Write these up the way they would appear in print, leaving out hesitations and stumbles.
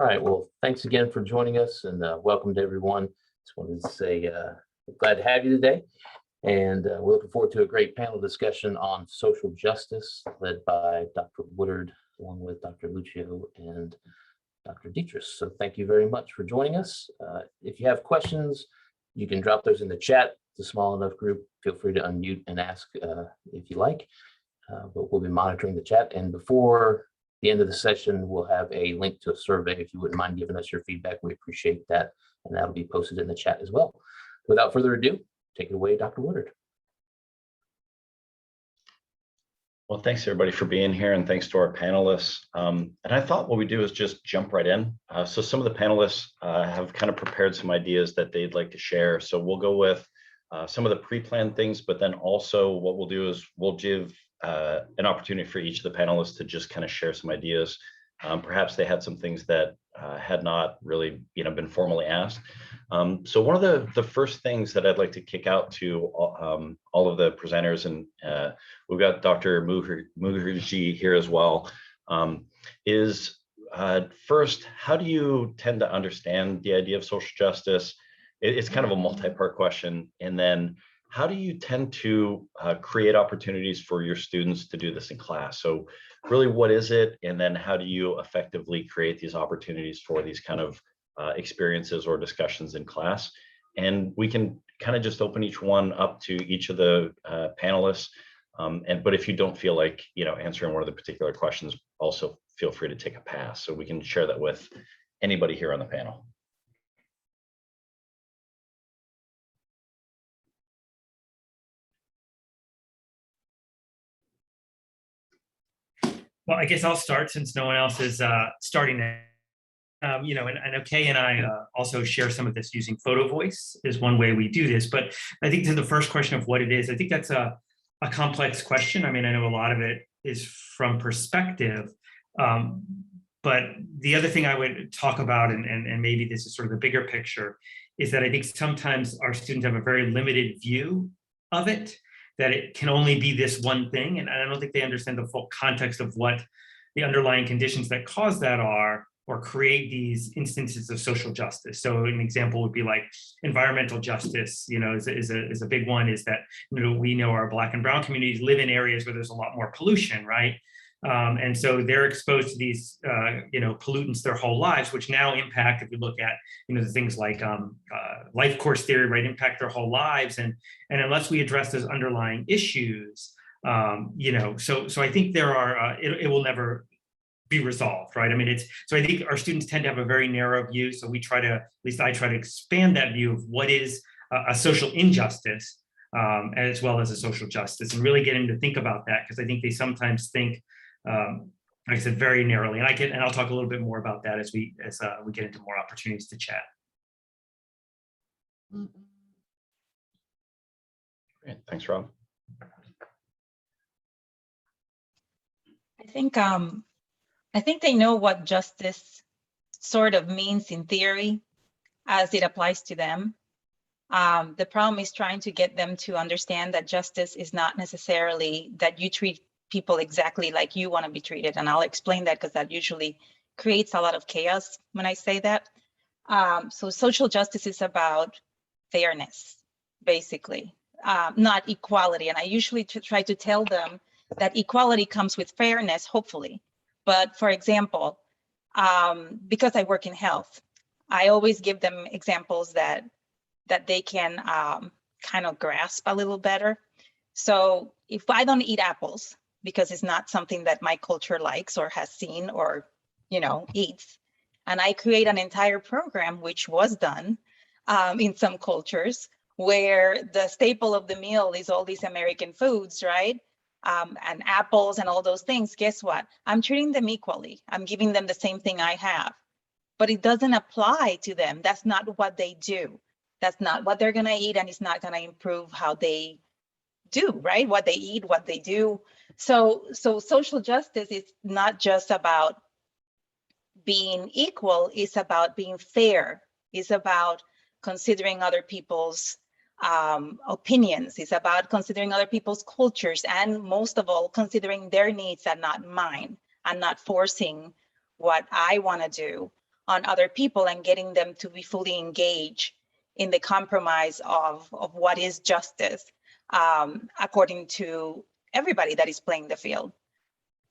All right, well, thanks again for joining us and welcome to everyone. Just wanted to say glad to have you today. And we're looking forward to a great panel discussion on social justice led by Dr. Woodard, along with Dr. Lucio and Dr. Dietrich. So thank you very much for joining us. If you have questions, you can drop those in the chat. It's a small enough group. Feel free to unmute and ask if you like, but we'll be monitoring the chat. And before the end of the session, we'll have a link to a survey. If you wouldn't mind giving us your feedback, we appreciate that. And that'll be posted in the chat as well. Without further ado, take it away, Dr. Woodard. Well, thanks everybody for being here, and thanks to our panelists. And I thought what we do is just jump right in. So some of the panelists have kind of prepared some ideas that they'd like to share. So we'll go with some of the pre-planned things, but then also what we'll do is we'll give an opportunity for each of the panelists to just kind of share some ideas. Perhaps they had some things that had not really been formally asked. So one of the first things that I'd like to kick out to all of the presenters, and we've got Dr. Mukherjee here as well, is first, how do you tend to understand the idea of social justice? It's kind of a multi-part question. And then how do you tend to create opportunities for your students to do this in class? So really, what is it? And then how do you effectively create these opportunities for these kind of experiences or discussions in class? And we can kind of just open each one up to each of the panelists. But if you don't feel like answering one of the particular questions, also feel free to take a pass. So we can share that with anybody here on the panel. Well, I guess I'll start since no one else is starting it. And okay, and I also share some of this using photo voice is one way we do this. But I think to the first question of what it is, I think that's a complex question. I mean, I know a lot of it is from perspective. But the other thing I would talk about, and maybe this is sort of the bigger picture, is that I think sometimes our students have a very limited view of it, that it can only be this one thing. And I don't think they understand the full context of what the underlying conditions that cause that are, or create these instances of social justice. So an example would be like environmental justice, is a big one, is that we know our Black and brown communities live in areas where there's a lot more pollution, right? And so they're exposed to these, pollutants their whole lives, which now impact, if you look at, the things like life course theory, right, impact their whole lives. And unless we address those underlying issues, so I think there are, it will never be resolved, right? I mean, so I think our students tend to have a very narrow view. So we try to, at least I try to expand that view of what is a social injustice, as well as a social justice, and really getting to think about that, because I think they sometimes think, like I said, very narrowly, and I'll talk a little bit more about that as we get into more opportunities to chat. Great. Thanks, Rob. I think they know what justice sort of means in theory as it applies to them. The problem is trying to get them to understand that justice is not necessarily that you treat people exactly like you want to be treated. And I'll explain that, because that usually creates a lot of chaos when I say that. So social justice is about fairness, basically, not equality. And I usually try to tell them that equality comes with fairness, hopefully. But for example, because I work in health, I always give them examples that they can kind of grasp a little better. So if I don't eat apples, because it's not something that my culture likes or has seen or, eats, and I create an entire program, which was done in some cultures, where the staple of the meal is all these American foods, right? And apples and all those things, guess what? I'm treating them equally. I'm giving them the same thing I have, but it doesn't apply to them. That's not what they do. That's not what they're gonna eat, and it's not gonna improve how they do, right? What they eat, what they do. So social justice is not just about being equal, it's about being fair. It's about considering other people's opinions. It's about considering other people's cultures, and most of all, considering their needs and not mine, and not forcing what I want to do on other people and getting them to be fully engaged in the compromise of what is justice, according to everybody that is playing the field.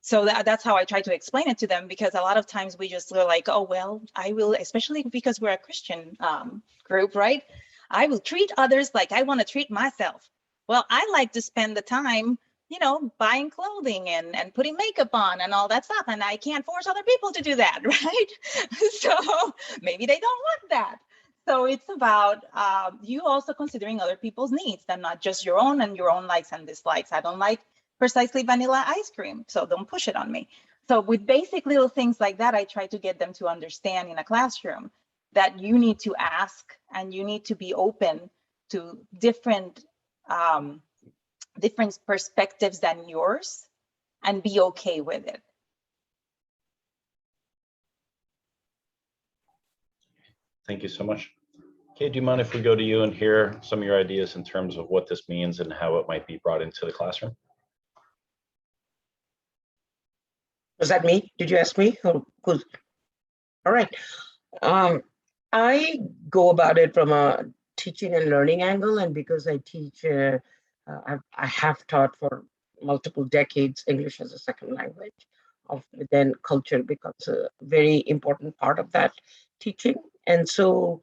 So that's how I try to explain it to them, because a lot of times we just are like, oh, well, I will, especially because we're a Christian group, right? I will treat others like I want to treat myself. Well, I like to spend the time, buying clothing and putting makeup on and all that stuff. And I can't force other people to do that, right? So maybe they don't want that. So it's about you also considering other people's needs and not just your own and your own likes and dislikes. I don't like precisely vanilla ice cream, so don't push it on me. So with basic little things like that, I try to get them to understand in a classroom that you need to ask and you need to be open to different perspectives than yours and be okay with it. Thank you so much. Okay, do you mind if we go to you and hear some of your ideas in terms of what this means and how it might be brought into the classroom? Was that me? Did you ask me? Oh, cool. All right. I go about it from a teaching and learning angle, and because I teach, I have taught for multiple decades English as a second language. Then culture becomes a very important part of that teaching, and so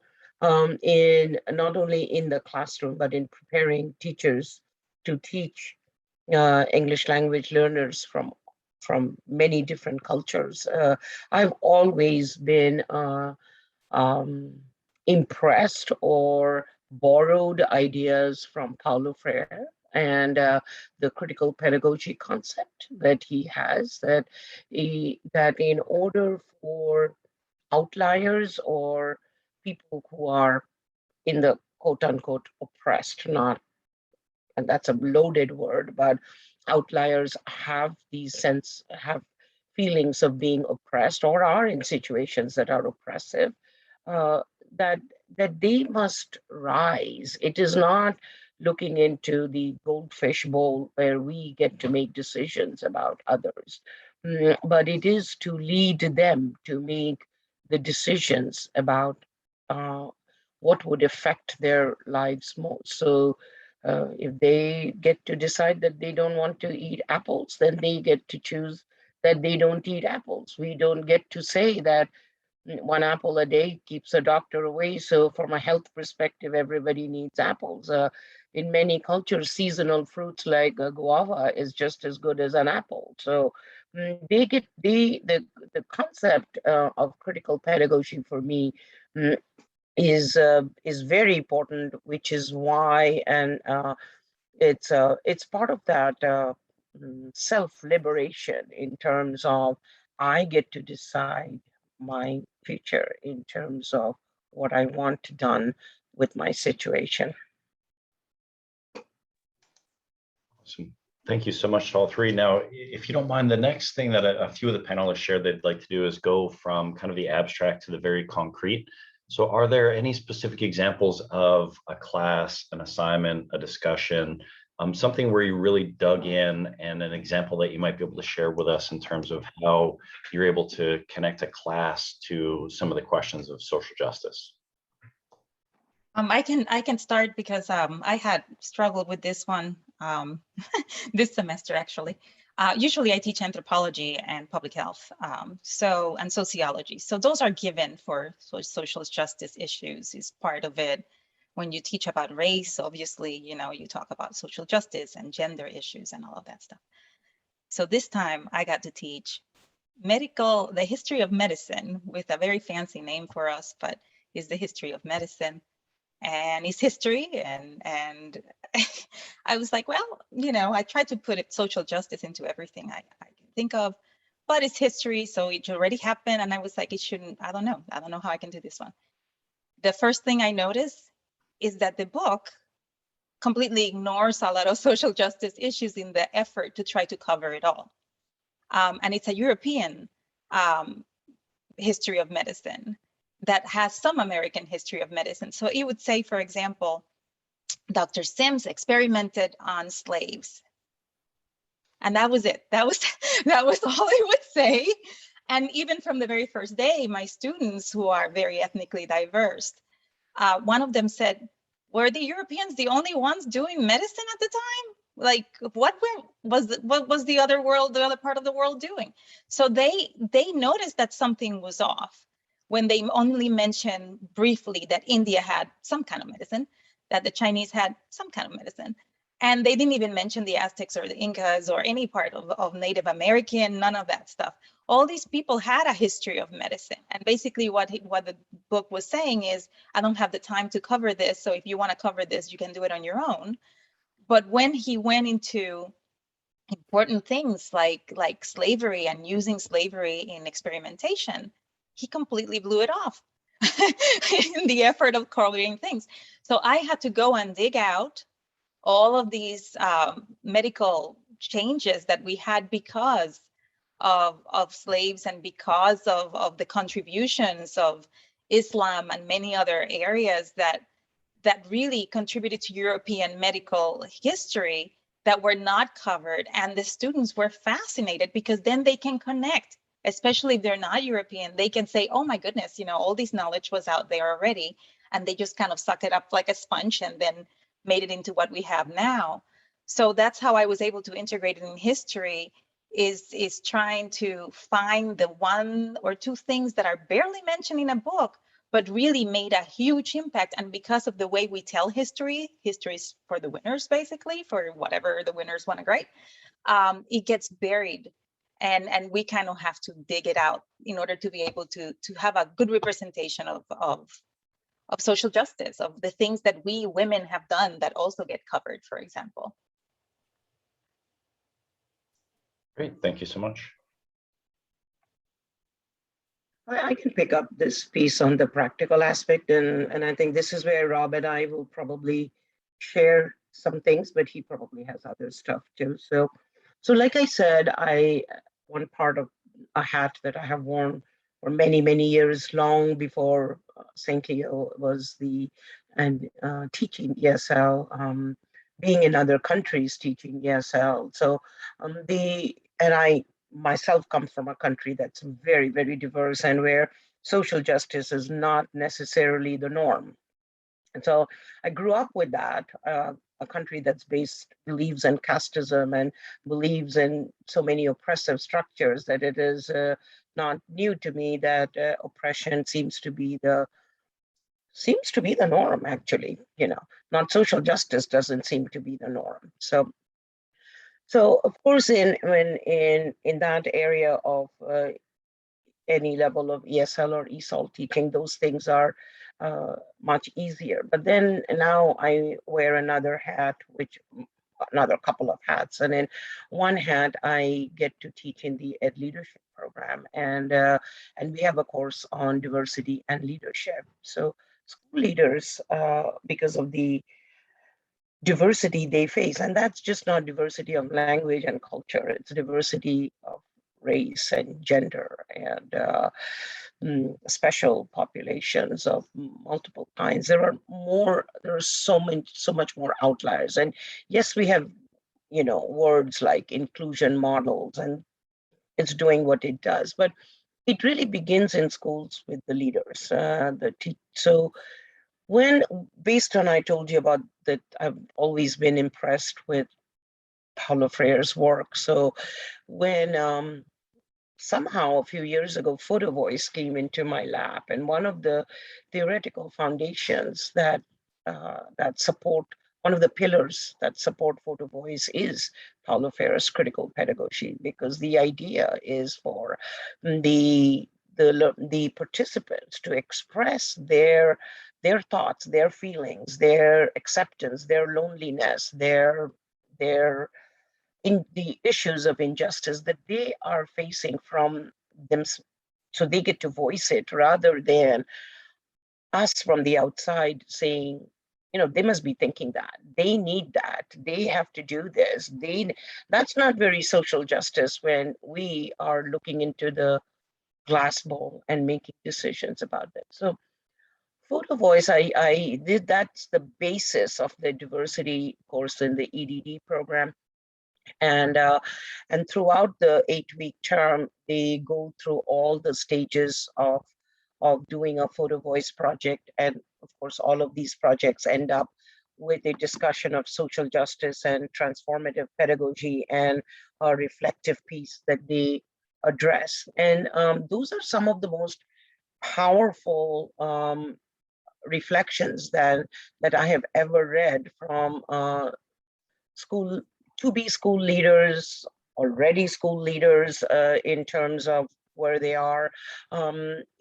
in not only in the classroom but in preparing teachers to teach English language learners from many different cultures. I've always been impressed or borrowed ideas from Paulo Freire and the critical pedagogy concept that he has, that in order for outliers or people who are in the quote unquote oppressed, not, and that's a loaded word, but outliers have feelings of being oppressed or are in situations that are oppressive, uh, that they must rise. It is not looking into the goldfish bowl where we get to make decisions about others, but it is to lead them to make the decisions about what would affect their lives most. So if they get to decide that they don't want to eat apples, then they get to choose that they don't eat apples. We don't get to say that one apple a day keeps a doctor away. So from a health perspective, everybody needs apples. In many cultures, seasonal fruits like guava is just as good as an apple. So the concept of critical pedagogy for me is very important, which is why, and it's part of that self-liberation in terms of I get to decide my future in terms of what I want done with my situation. Awesome. Thank you so much to all three. Now, if you don't mind, the next thing that a few of the panelists shared they'd like to do is go from kind of the abstract to the very concrete. So are there any specific examples of a class, an assignment, a discussion, something where you really dug in, and an example that you might be able to share with us in terms of how you're able to connect a class to some of the questions of social justice? I can start because I had struggled with this one this semester, actually. Usually I teach anthropology and public health, and sociology. So those are given for social justice issues is part of it. When you teach about race, obviously, you talk about social justice and gender issues and all of that stuff. So this time I got to teach the history of medicine, with a very fancy name for us, but is the history of medicine and its history. And I was like, well, I tried to put social justice into everything I can think of, but it's history, so it already happened. And I was like, I don't know how I can do this one. The first thing I noticed is that the book completely ignores a lot of social justice issues in the effort to try to cover it all. And it's a European history of medicine that has some American history of medicine. So it would say, for example, Dr. Sims experimented on slaves. And that was it. That was all it would say. And even from the very first day, my students who are very ethnically diverse, one of them said, were the Europeans the only ones doing medicine at the time? Like, what was the other world, the other part of the world doing? So they noticed that something was off when they only mentioned briefly that India had some kind of medicine, that the Chinese had some kind of medicine. And they didn't even mention the Aztecs or the Incas or any part of Native American, none of that stuff. All these people had a history of medicine. And basically what the book was saying is, I don't have the time to cover this. So if you want to cover this, you can do it on your own. But when he went into important things like slavery and using slavery in experimentation, he completely blew it off in the effort of covering things. So I had to go and dig out all of these medical changes that we had because of slaves and because of the contributions of Islam and many other areas that really contributed to European medical history that were not covered. And the students were fascinated because then they can connect, especially if they're not European. They can say, oh my goodness, all this knowledge was out there already. And they just kind of suck it up like a sponge and then made it into what we have now. So that's how I was able to integrate it in history, is trying to find the one or two things that are barely mentioned in a book, but really made a huge impact. And because of the way we tell history is for the winners, basically, for whatever the winners want to write, it gets buried. And we kind of have to dig it out in order to be able to have a good representation of social justice, of the things that we women have done that also get covered, for example. Great, thank you so much. I can pick up this piece on the practical aspect, and I think this is where Rob and I will probably share some things, but he probably has other stuff too. So like I said, one part of a hat that I have worn for many, many years, long before St. Leo, was teaching ESL, being in other countries teaching ESL. So and I myself come from a country that's very, very diverse and where social justice is not necessarily the norm. And so I grew up with that, a country that's believes in casteism and believes in so many oppressive structures that it is not new to me that oppression seems to be the norm, actually. Not social justice doesn't seem to be the norm. So of course, in that area of any level of ESL or ESOL teaching, those things are much easier. But then now I wear another couple of hats. And in one hat, I get to teach in the Ed Leadership program. And we have a course on diversity and leadership. So school leaders, because of the diversity they face, and that's just not diversity of language and culture, it's diversity of race and gender and special populations of multiple kinds. There are so much more outliers. And yes, we have words like inclusion models, and it's doing what it does, but it really begins in schools with the leaders. So when, based on, I told you about that, I've always been impressed with Paulo Freire's work. So when somehow a few years ago, Photo Voice came into my lap, and one of the theoretical foundations that support, one of the pillars that support Photo Voice is Paulo Freire's critical pedagogy, because the idea is for the participants to express their thoughts, their feelings, their acceptance, their loneliness, in the issues of injustice that they are facing from them, so they get to voice it, rather than us from the outside saying, they must be thinking that, they need that, they have to do this. That's not very social justice when we are looking into the glass bowl and making decisions about that. So Photo Voice, I did, that's the basis of the diversity course in the EDD program. And throughout the 8-week term, they go through all the stages of doing a photo voice project. And of course, all of these projects end up with a discussion of social justice and transformative pedagogy and a reflective piece that they address. And those are some of the most powerful reflections that I have ever read from school to be school leaders, already school leaders, in terms of where they are,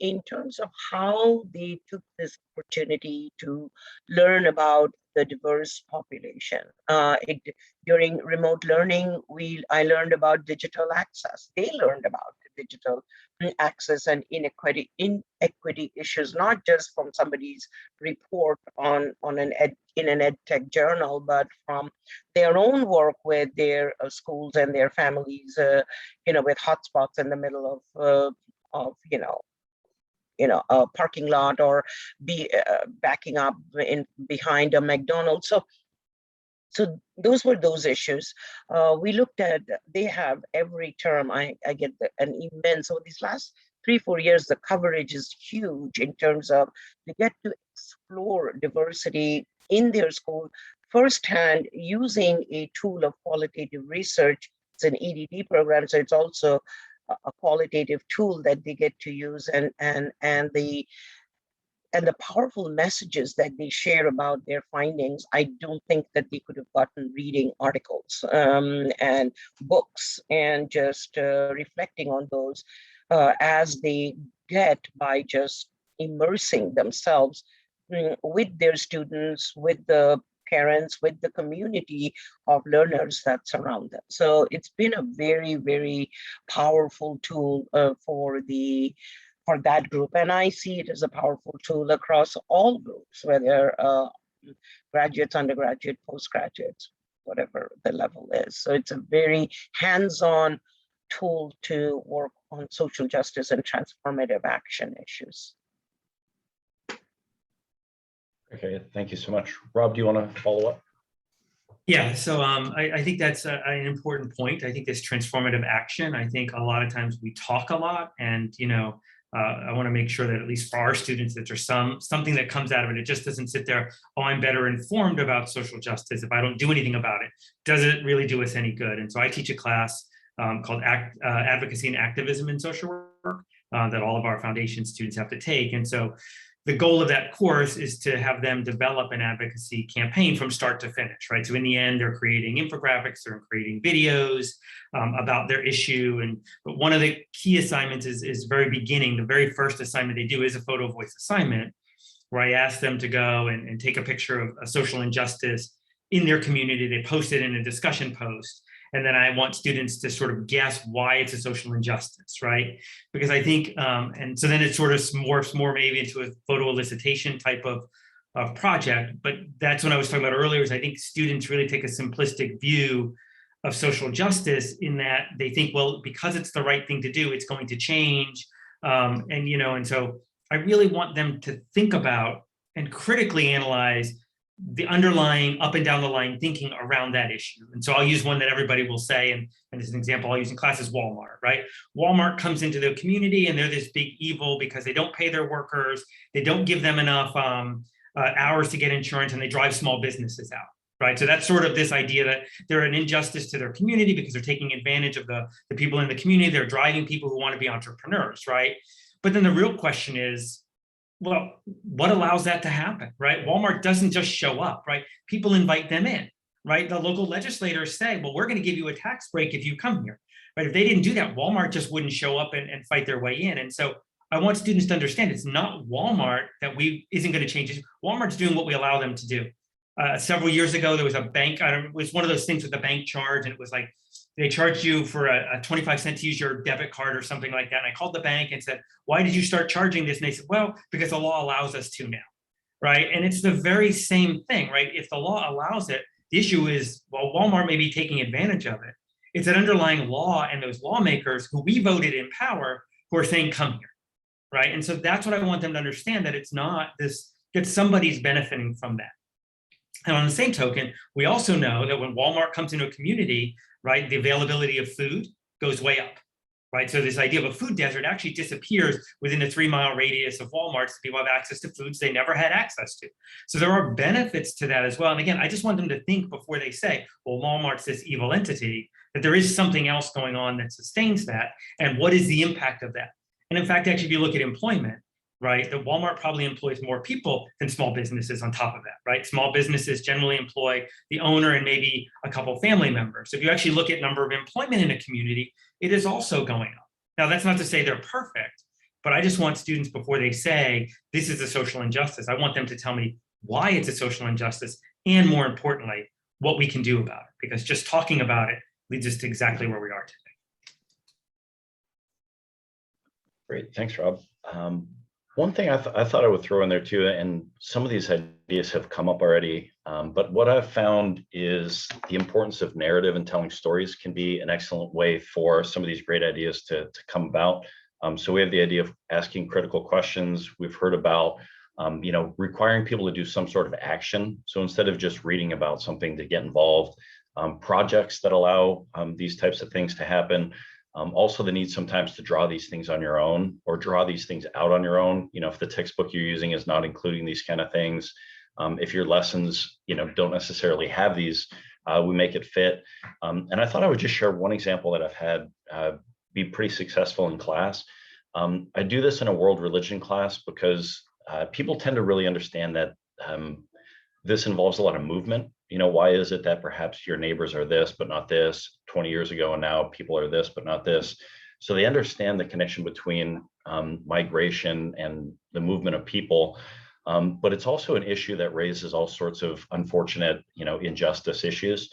in terms of how they took this opportunity to learn about the diverse population. During remote learning, I learned about digital access. They learned about digital access and inequity issues, not just from somebody's report in an ed tech journal, but from their own work with their schools and their families, with hotspots in the middle of a parking lot, or backing up behind a McDonald's. So those were those issues. We looked at, they have every term, I get an immense, so these last 3-4 years, the coverage is huge in terms of they get to explore diversity in their school firsthand using a tool of qualitative research. It's an EDD program, so it's also a qualitative tool that they get to use, and the powerful messages that they share about their findings. I don't think that they could have gotten reading articles and books and just reflecting on those as they get by just immersing themselves with their students, with the parents, with the community of learners that surround them. So it's been a very, very powerful tool for that group. And I see it as a powerful tool across all groups, whether graduates, undergraduate, postgraduates, whatever the level is. So it's a very hands-on tool to work on social justice and transformative action issues. Okay, thank you so much. Rob, do you want to follow up? Yeah, so I think that's an important point. I think this transformative action, I think a lot of times we talk a lot, and I want to make sure that at least for our students that there's something that comes out of it. It just doesn't sit there, oh, I'm better informed about social justice if I don't do anything about it. Does it really do us any good? And so I teach a class called Advocacy and Activism in Social Work that all of our foundation students have to take. And so the goal of that course is to have them develop an advocacy campaign from start to finish, right? So in the end, they're creating infographics, they're creating videos about their issue. But one of the key assignments is very beginning. The very first assignment they do is a photo voice assignment, where I ask them to go and take a picture of a social injustice in their community. They post it in a discussion post. And then I want students to sort of guess why it's a social injustice, right? Because I think, and so then it sort of morphs more maybe into a photo elicitation type of project. But that's what I was talking about earlier, is I think students really take a simplistic view of social justice in that they think, well, because it's the right thing to do, it's going to change. And so I really want them to think about and critically analyze the underlying up and down the line thinking around that issue. And so I'll use one that everybody will say, and as an example I'll use in class is Walmart, right? Walmart comes into the community and they're this big evil because they don't pay their workers, they don't give them enough hours to get insurance, and they drive small businesses out, right? So that's sort of this idea that they're an injustice to their community because they're taking advantage of the people in the community, they're driving people who want to be entrepreneurs, right? But then the real question is, well, what allows that to happen, right? Walmart doesn't just show up, right? People invite them in, right? The local legislators say, well, we're going to give you a tax break if you come here, right? If they didn't do that, Walmart just wouldn't show up and fight their way in. And so I want students to understand it's not Walmart that isn't going to change it. Walmart's doing what we allow them to do. Several years ago, there was a bank, it was one of those things with the bank charge, and it was like, they charged you for a 25 cents to use your debit card or something like that. And I called the bank and said, why did you start charging this? And they said, well, because the law allows us to now, right? And it's the very same thing, right? If the law allows it, the issue is, well, Walmart may be taking advantage of it. It's an underlying law and those lawmakers who we voted in power who are saying, come here, right? And so that's what I want them to understand, that it's not this, that somebody's benefiting from that. And on the same token, we also know that when Walmart comes into a community, right, the availability of food goes way up, right? So this idea of a food desert actually disappears within a 3-mile radius of Walmarts. People have access to foods they never had access to. So there are benefits to that as well. And again, I just want them to think before they say, well, Walmart's this evil entity, that there is something else going on that sustains that. And what is the impact of that? And in fact, actually, if you look at employment, right, that Walmart probably employs more people than small businesses on top of that, right? Small businesses generally employ the owner and maybe a couple family members. If you actually look at number of employment in a community, it is also going up. Now, that's not to say they're perfect, but I just want students, before they say this is a social injustice, I want them to tell me why it's a social injustice, and more importantly, what we can do about it, because just talking about it leads us to exactly where we are today. Great, thanks, Rob. One thing I thought I would throw in there too, and some of these ideas have come up already, but what I've found is the importance of narrative and telling stories can be an excellent way for some of these great ideas to come about. So we have the idea of asking critical questions. We've heard about requiring people to do some sort of action. So instead of just reading about something, to get involved, projects that allow these types of things to happen. Also the need sometimes to draw these things on your own, or draw these things out on your own. If the textbook you're using is not including these kind of things, if your lessons, don't necessarily have these, we make it fit. And I thought I would just share one example that I've had be pretty successful in class. I do this in a world religion class because people tend to really understand that this involves a lot of movement. Why is it that perhaps your neighbors are this, but not this 20 years ago, and now people are this, but not this? So they understand the connection between migration and the movement of people. But it's also an issue that raises all sorts of unfortunate, injustice issues.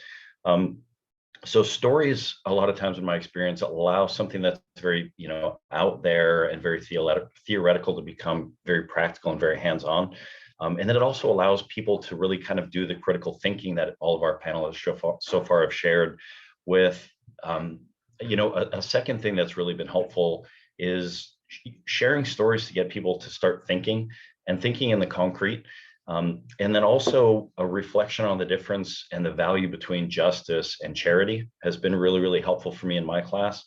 So stories, a lot of times in my experience, allow something that's very, out there and very theoretical to become very practical and very hands-on. And then it also allows people to really kind of do the critical thinking that all of our panelists so far have shared with. A second thing that's really been helpful is sharing stories to get people to start thinking, and thinking in the concrete. And then also a reflection on the difference and the value between justice and charity has been really, really helpful for me in my class.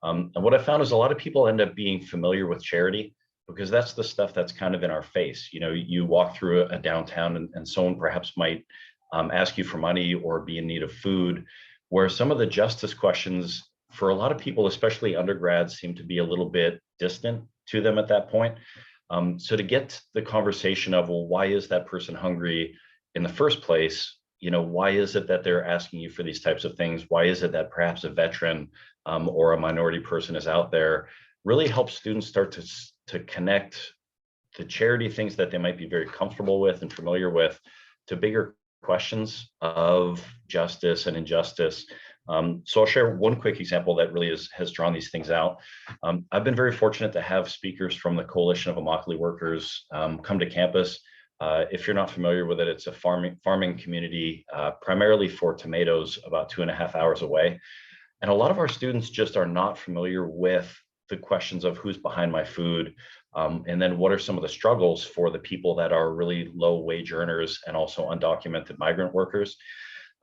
And what I found is a lot of people end up being familiar with charity because that's the stuff that's kind of in our face. You walk through a downtown and someone perhaps might ask you for money or be in need of food, where some of the justice questions for a lot of people, especially undergrads, seem to be a little bit distant to them at that point. So to get the conversation of, well, why is that person hungry in the first place? Why is it that they're asking you for these types of things? Why is it that perhaps a veteran or a minority person is out there? Really helps students start to connect the charity things that they might be very comfortable with and familiar with to bigger questions of justice and injustice. So I'll share one quick example that really has drawn these things out. I've been very fortunate to have speakers from the Coalition of Immokalee Workers come to campus. If you're not familiar with it, it's a farming community, primarily for tomatoes, about 2.5 hours away. And a lot of our students just are not familiar with the questions of who's behind my food, and then what are some of the struggles for the people that are really low wage earners and also undocumented migrant workers.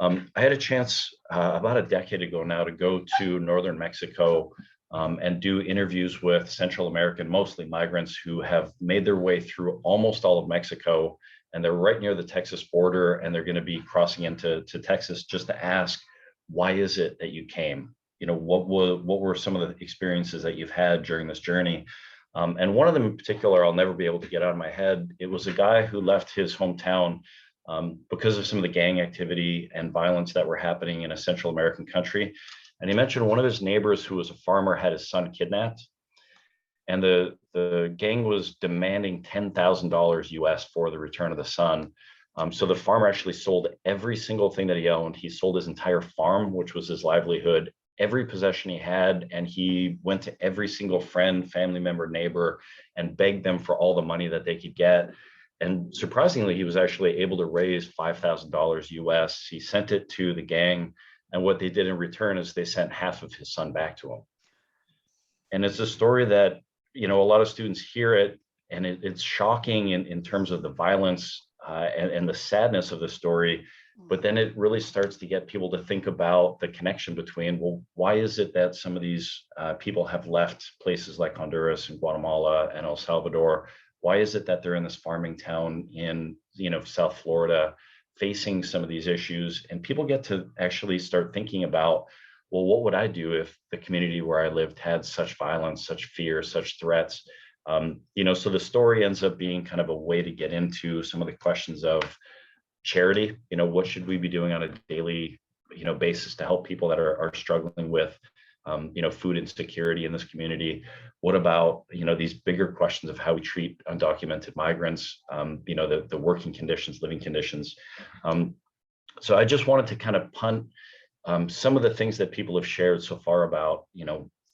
I had a chance about a decade ago now to go to northern Mexico and do interviews with Central American, mostly migrants, who have made their way through almost all of Mexico, and they're right near the Texas border, and they're going to be crossing into Texas, just to ask, why is it that you came? What were some of the experiences that you've had during this journey? And one of them in particular, I'll never be able to get out of my head. It was a guy who left his hometown because of some of the gang activity and violence that were happening in a Central American country. And he mentioned one of his neighbors who was a farmer had his son kidnapped. And the gang was demanding $10,000 US for the return of the son. So the farmer actually sold every single thing that he owned. He sold his entire farm, which was his livelihood, every possession he had, and he went to every single friend, family member, neighbor, and begged them for all the money that they could get. And surprisingly, he was actually able to raise $5,000 US. He sent it to the gang, and what they did in return is they sent half of his son back to him. And it's a story that, a lot of students hear it, and it's shocking in terms of the violence and the sadness of the story. But then it really starts to get people to think about the connection between, well, why is it that some of these people have left places like Honduras and Guatemala and El Salvador? Why is it that they're in this farming town in, South Florida, facing some of these issues? And people get to actually start thinking about, well, what would I do if the community where I lived had such violence, such fear, such threats? So the story ends up being kind of a way to get into some of the questions of charity. What should we be doing on a daily, basis to help people that are struggling with, food insecurity in this community? What about, these bigger questions of how we treat undocumented migrants, the working conditions, living conditions. So I just wanted to kind of punt some of the things that people have shared so far about,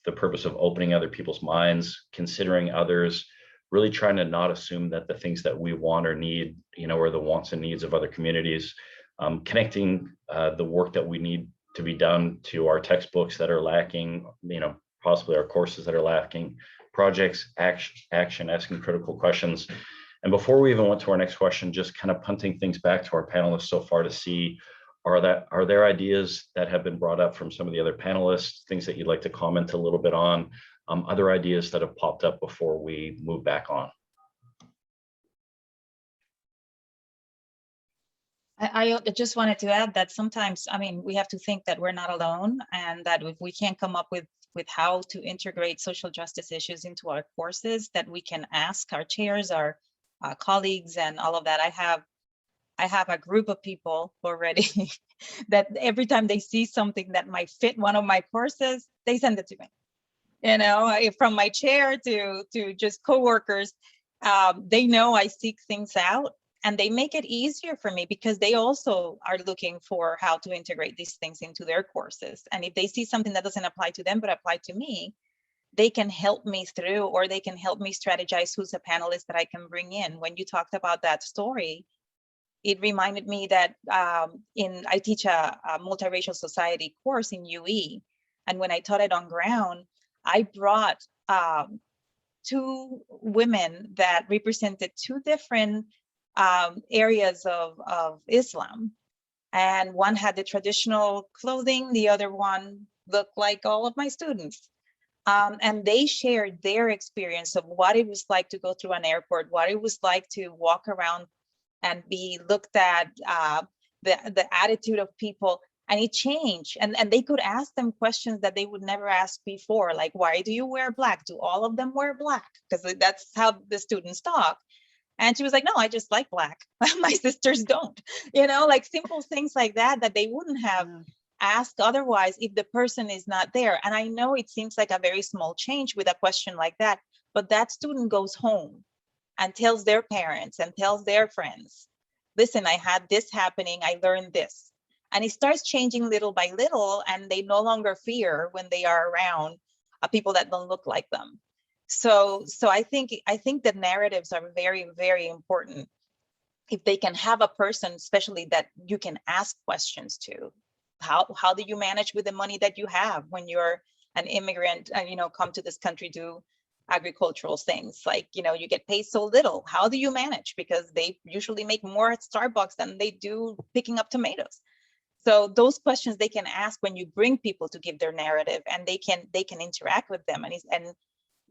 the purpose of opening other people's minds, considering others, really trying to not assume that the things that we want or need, are the wants and needs of other communities, connecting the work that we need to be done to our textbooks that are lacking, possibly our courses that are lacking, projects, action, asking critical questions. And before we even went to our next question, just kind of punting things back to our panelists so far to see, are there ideas that have been brought up from some of the other panelists, things that you'd like to comment a little bit on, other ideas that have popped up before we move back on? I just wanted to add that sometimes, we have to think that we're not alone, and that if we can't come up with how to integrate social justice issues into our courses, that we can ask our chairs, our colleagues, and all of that. I have a group of people already that every time they see something that might fit one of my courses, they send it to me. From my chair to just coworkers, they know I seek things out, and they make it easier for me because they also are looking for how to integrate these things into their courses. And if they see something that doesn't apply to them but apply to me, they can help me through, or they can help me strategize who's a panelist that I can bring in. When you talked about that story, it reminded me that I teach a multiracial society course in UE. And when I taught it on ground, I brought 2 women that represented 2 different areas of Islam. And one had the traditional clothing, the other one looked like all of my students. And they shared their experience of what it was like to go through an airport, what it was like to walk around and be looked at, the attitude of people, and it changed. And they could ask them questions that they would never ask before, like, why do you wear black? Do all of them wear black? Because that's how the students talk. And she was like, no, I just like black. My sisters don't, like simple things like that they wouldn't have asked otherwise if the person is not there. And I know it seems like a very small change with a question like that, but that student goes home and tells their parents and tells their friends, listen, I had this happening, I learned this. And it starts changing little by little, and they no longer fear when they are around people that don't look like them. So I think the narratives are very, very important. If they can have a person, especially that you can ask questions to, how do you manage with the money that you have when you're an immigrant and come to this country, do agricultural things, like you get paid so little, how do you manage? Because they usually make more at Starbucks than they do picking up tomatoes. So those questions they can ask when you bring people to give their narrative, and they can interact with them. And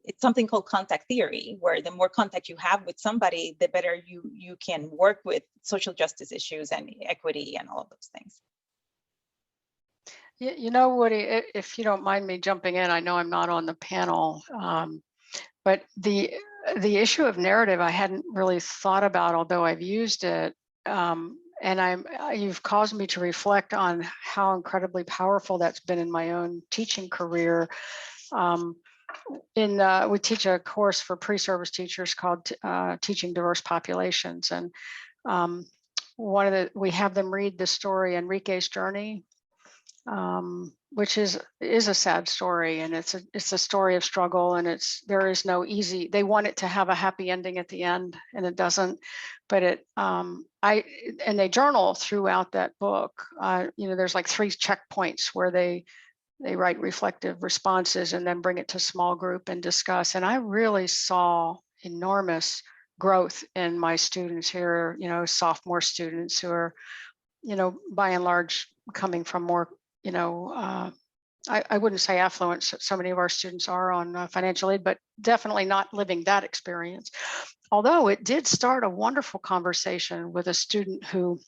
it's something called contact theory, where the more contact you have with somebody, the better you can work with social justice issues and equity and all of those things. Woody, if you don't mind me jumping in, I know I'm not on the panel, but the issue of narrative I hadn't really thought about, although I've used it, and you've caused me to reflect on how incredibly powerful that's been in my own teaching career. We teach a course for pre-service teachers called Teaching Diverse Populations, and we have them read the story Enrique's Journey, which is a sad story, and it's a story of struggle, and there is no easy. They want it to have a happy ending at the end, and it doesn't. But and they journal throughout that book. There's like 3 checkpoints where they write reflective responses and then bring it to small group and discuss. And I really saw enormous growth in my students here, sophomore students who are, by and large coming from more, I wouldn't say affluent. So many of our students are on financial aid, but definitely not living that experience. Although it did start a wonderful conversation with a student who,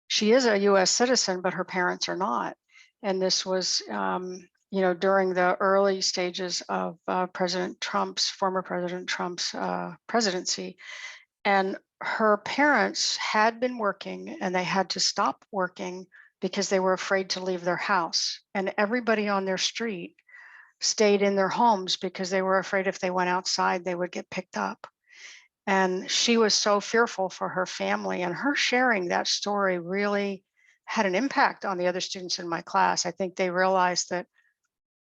she is a US citizen, but her parents are not. And this was, during the early stages of former President Trump's presidency. And her parents had been working and they had to stop working because they were afraid to leave their house. And everybody on their street stayed in their homes because they were afraid if they went outside, they would get picked up. And she was so fearful for her family, and her sharing that story really had an impact on the other students in my class. I think they realized that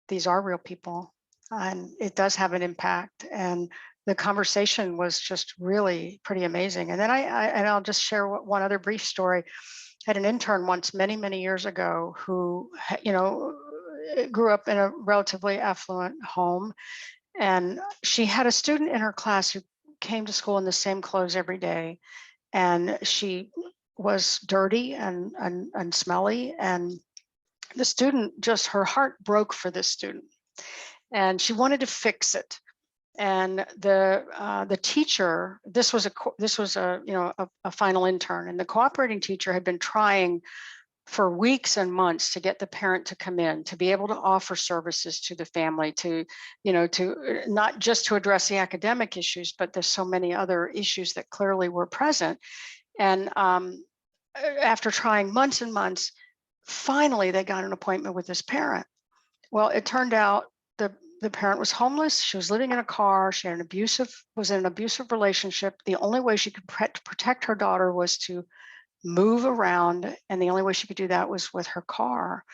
these are real people and it does have an impact. And the conversation was just really pretty amazing. And then I'll just share one other brief story. I had an intern once many years ago who, grew up in a relatively affluent home. And she had a student in her class who came to school in the same clothes every day. And she was dirty and smelly. And the student, just her heart broke for this student. And she wanted to fix it. And the teacher, this was a final intern, and the cooperating teacher had been trying for weeks and months to get the parent to come in, to be able to offer services to the family, to not just to address the academic issues, but there's so many other issues that clearly were present. And after trying months and months, finally they got an appointment with this parent. Well, it turned out the parent was homeless. She was living in a car. She had was in an abusive relationship. The only way she could protect her daughter was to move around. And the only way she could do that was with her car.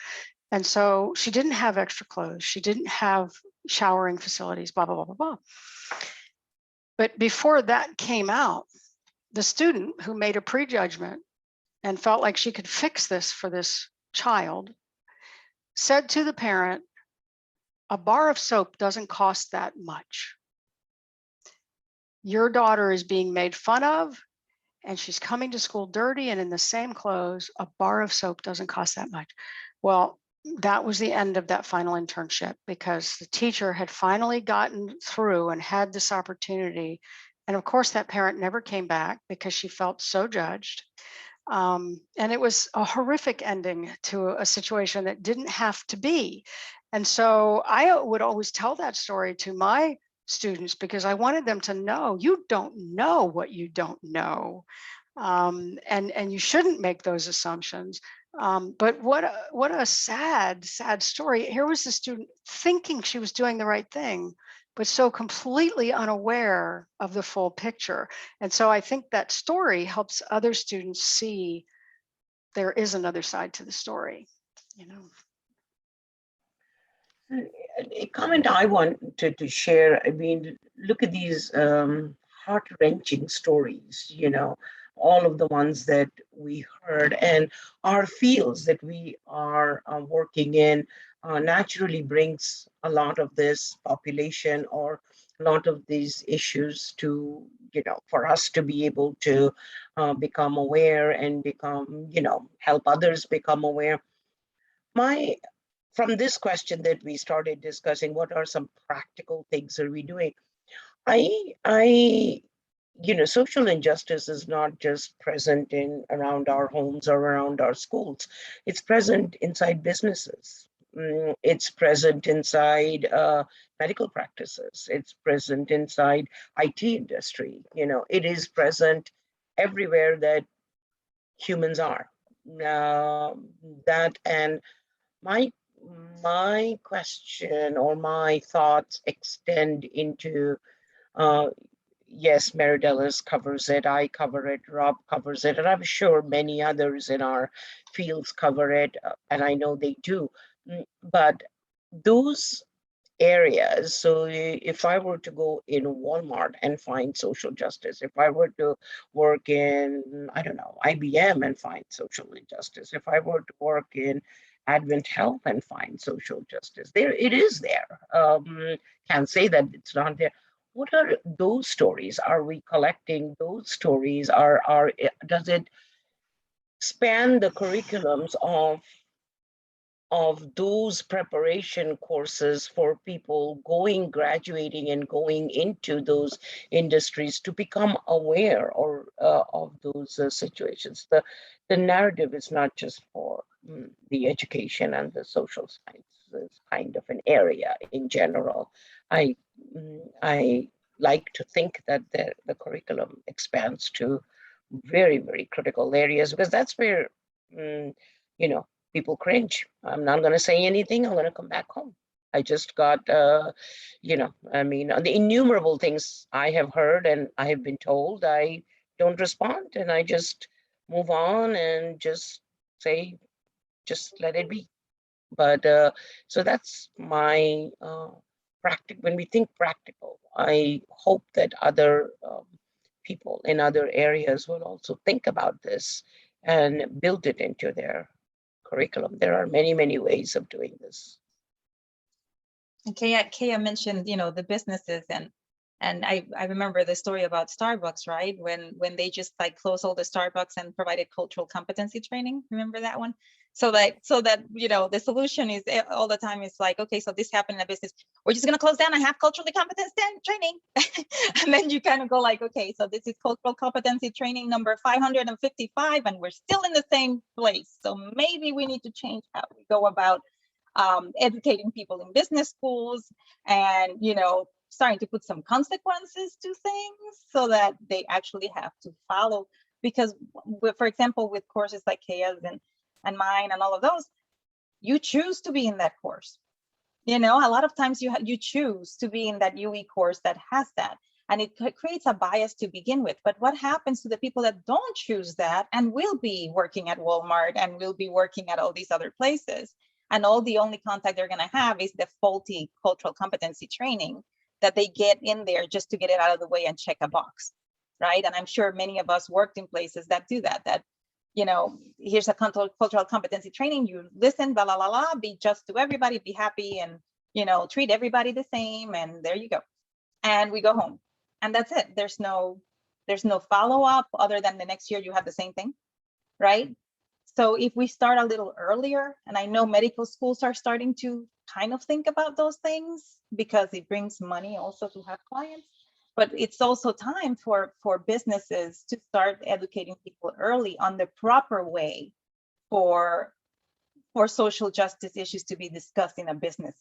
And so she didn't have extra clothes. She didn't have showering facilities, blah, blah, blah, blah, blah. But before that came out, the student who made a prejudgment and felt like she could fix this for this child said to the parent, a bar of soap doesn't cost that much. Your daughter is being made fun of and she's coming to school dirty and in the same clothes. A bar of soap doesn't cost that much. Well, that was the end of that final internship, because the teacher had finally gotten through and had this opportunity. And of course, that parent never came back because she felt so judged. And it was a horrific ending to a situation that didn't have to be. And so I would always tell that story to my students because I wanted them to know, you don't know what you don't know. And you shouldn't make those assumptions. But what a sad story. Here was the student thinking she was doing the right thing, but so completely unaware of the full picture. And so I think that story helps other students see there is another side to the story, A comment I wanted to share, I mean, look at these heart-wrenching stories, all of the ones that we heard, and our fields that we are working in naturally brings a lot of this population or a lot of these issues to, for us to be able to become aware and become, help others become aware. From this question that we started discussing, what are some practical things are we doing? Social injustice is not just present around our homes or around our schools. It's present inside businesses. It's present inside medical practices. It's present inside IT industry. It is present everywhere that humans are. And my question or my thoughts extend into, yes, Maridelis covers it, I cover it, Rob covers it, and I'm sure many others in our fields cover it, and I know they do. But those areas, so if I were to go in Walmart and find social justice, if I were to work in, I don't know, IBM and find social injustice, if I were to work in Advent Health and find social justice, there it is there. Can't say that it's not there. what are those stories? Are we collecting those stories? Does it span the curriculums of those preparation courses for people graduating and going into those industries to become aware of those situations? The narrative is not just for the education and the social sciences kind of an area in general. I like to think that the curriculum expands to very, very critical areas, because that's where, people cringe. I'm not going to say anything. I'm going to come back home. I just got, the innumerable things I have heard and I have been told, I don't respond, and I just move on and just say, just let it be. But so that's my when we think practical, I hope that other people in other areas will also think about this and build it into their curriculum. There are many, many ways of doing this. And Kaya mentioned, the businesses, and I remember the story about Starbucks, right? When they just like closed all the Starbucks and provided cultural competency training. Remember that one? So that the solution is all the time is like, okay, so this happened in a business, we're just gonna close down and have culturally competent training. And then you kind of go like, okay, so this is cultural competency training number 555, and we're still in the same place. So maybe we need to change how we go about educating people in business schools, and starting to put some consequences to things so that they actually have to follow. Because for example, with courses like Kaya's and mine and all of those, you choose to be in that course. A lot of times you choose to be in that UE course that has that, and it creates a bias to begin with. But what happens to the people that don't choose that and will be working at Walmart and will be working at all these other places, and all the only contact they're going to have is the faulty cultural competency training that they get in there just to get it out of the way and check a box, right? And I'm sure many of us worked in places that do that here's a cultural competency training, you listen, blah, blah, blah, blah, be just to everybody, be happy, and treat everybody the same, and there you go. And we go home, and that's it. There's no follow-up other than the next year you have the same thing, right? So if we start a little earlier, and I know medical schools are starting to kind of think about those things because it brings money also to have clients, but it's also time for businesses to start educating people early on the proper way for social justice issues to be discussed in a business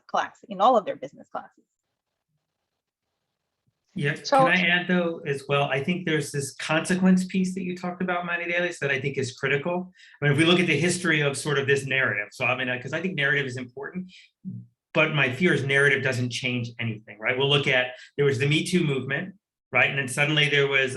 class, in all of their business classes. Yeah, So- can I add though as well? I think there's this consequence piece that you talked about, Manny Dalis, that I think is critical. I mean, if we look at the history of sort of this narrative, so I mean, because I think narrative is important, but my fear is narrative doesn't change anything, right? We'll look at, there was the Me Too movement, right? And then suddenly there was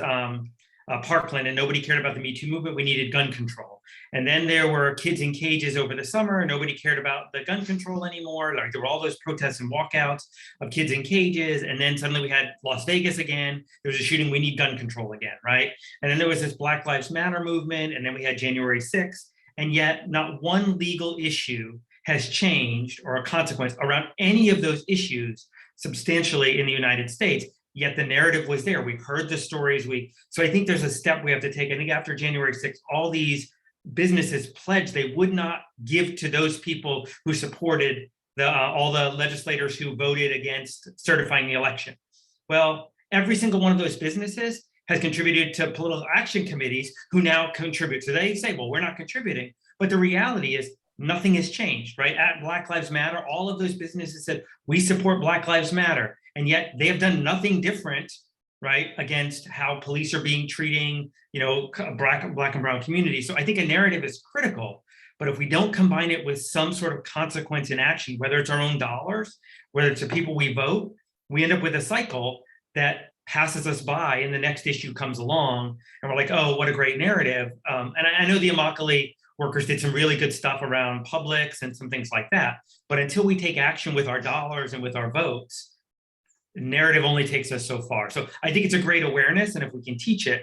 Parkland, and nobody cared about the Me Too movement. We needed gun control. And then there were kids in cages over the summer, and nobody cared about the gun control anymore. Like there were all those protests and walkouts of kids in cages. And then suddenly we had Las Vegas again. There was a shooting, we need gun control again, right? And then there was this Black Lives Matter movement, and then we had January 6th. And yet not one legal issue has changed or a consequence around any of those issues substantially in the United States. Yet the narrative was there. We've heard the stories. So I think there's a step we have to take. I think after January 6th, all these businesses pledged they would not give to those people who supported all the legislators who voted against certifying the election. Well, every single one of those businesses has contributed to political action committees who now contribute. So they say, well, we're not contributing. But the reality is nothing has changed, right? At Black Lives Matter, all of those businesses said, we support Black Lives Matter. And yet they have done nothing different, right, against how police are being treating, Black and brown communities. So I think a narrative is critical, but if we don't combine it with some sort of consequence in action, whether it's our own dollars, whether it's the people we vote, we end up with a cycle that passes us by and the next issue comes along and we're like, oh, what a great narrative. And I know the Immokalee workers did some really good stuff around Publix and some things like that. But until we take action with our dollars and with our votes, narrative only takes us so far. So I think it's a great awareness, and if we can teach it,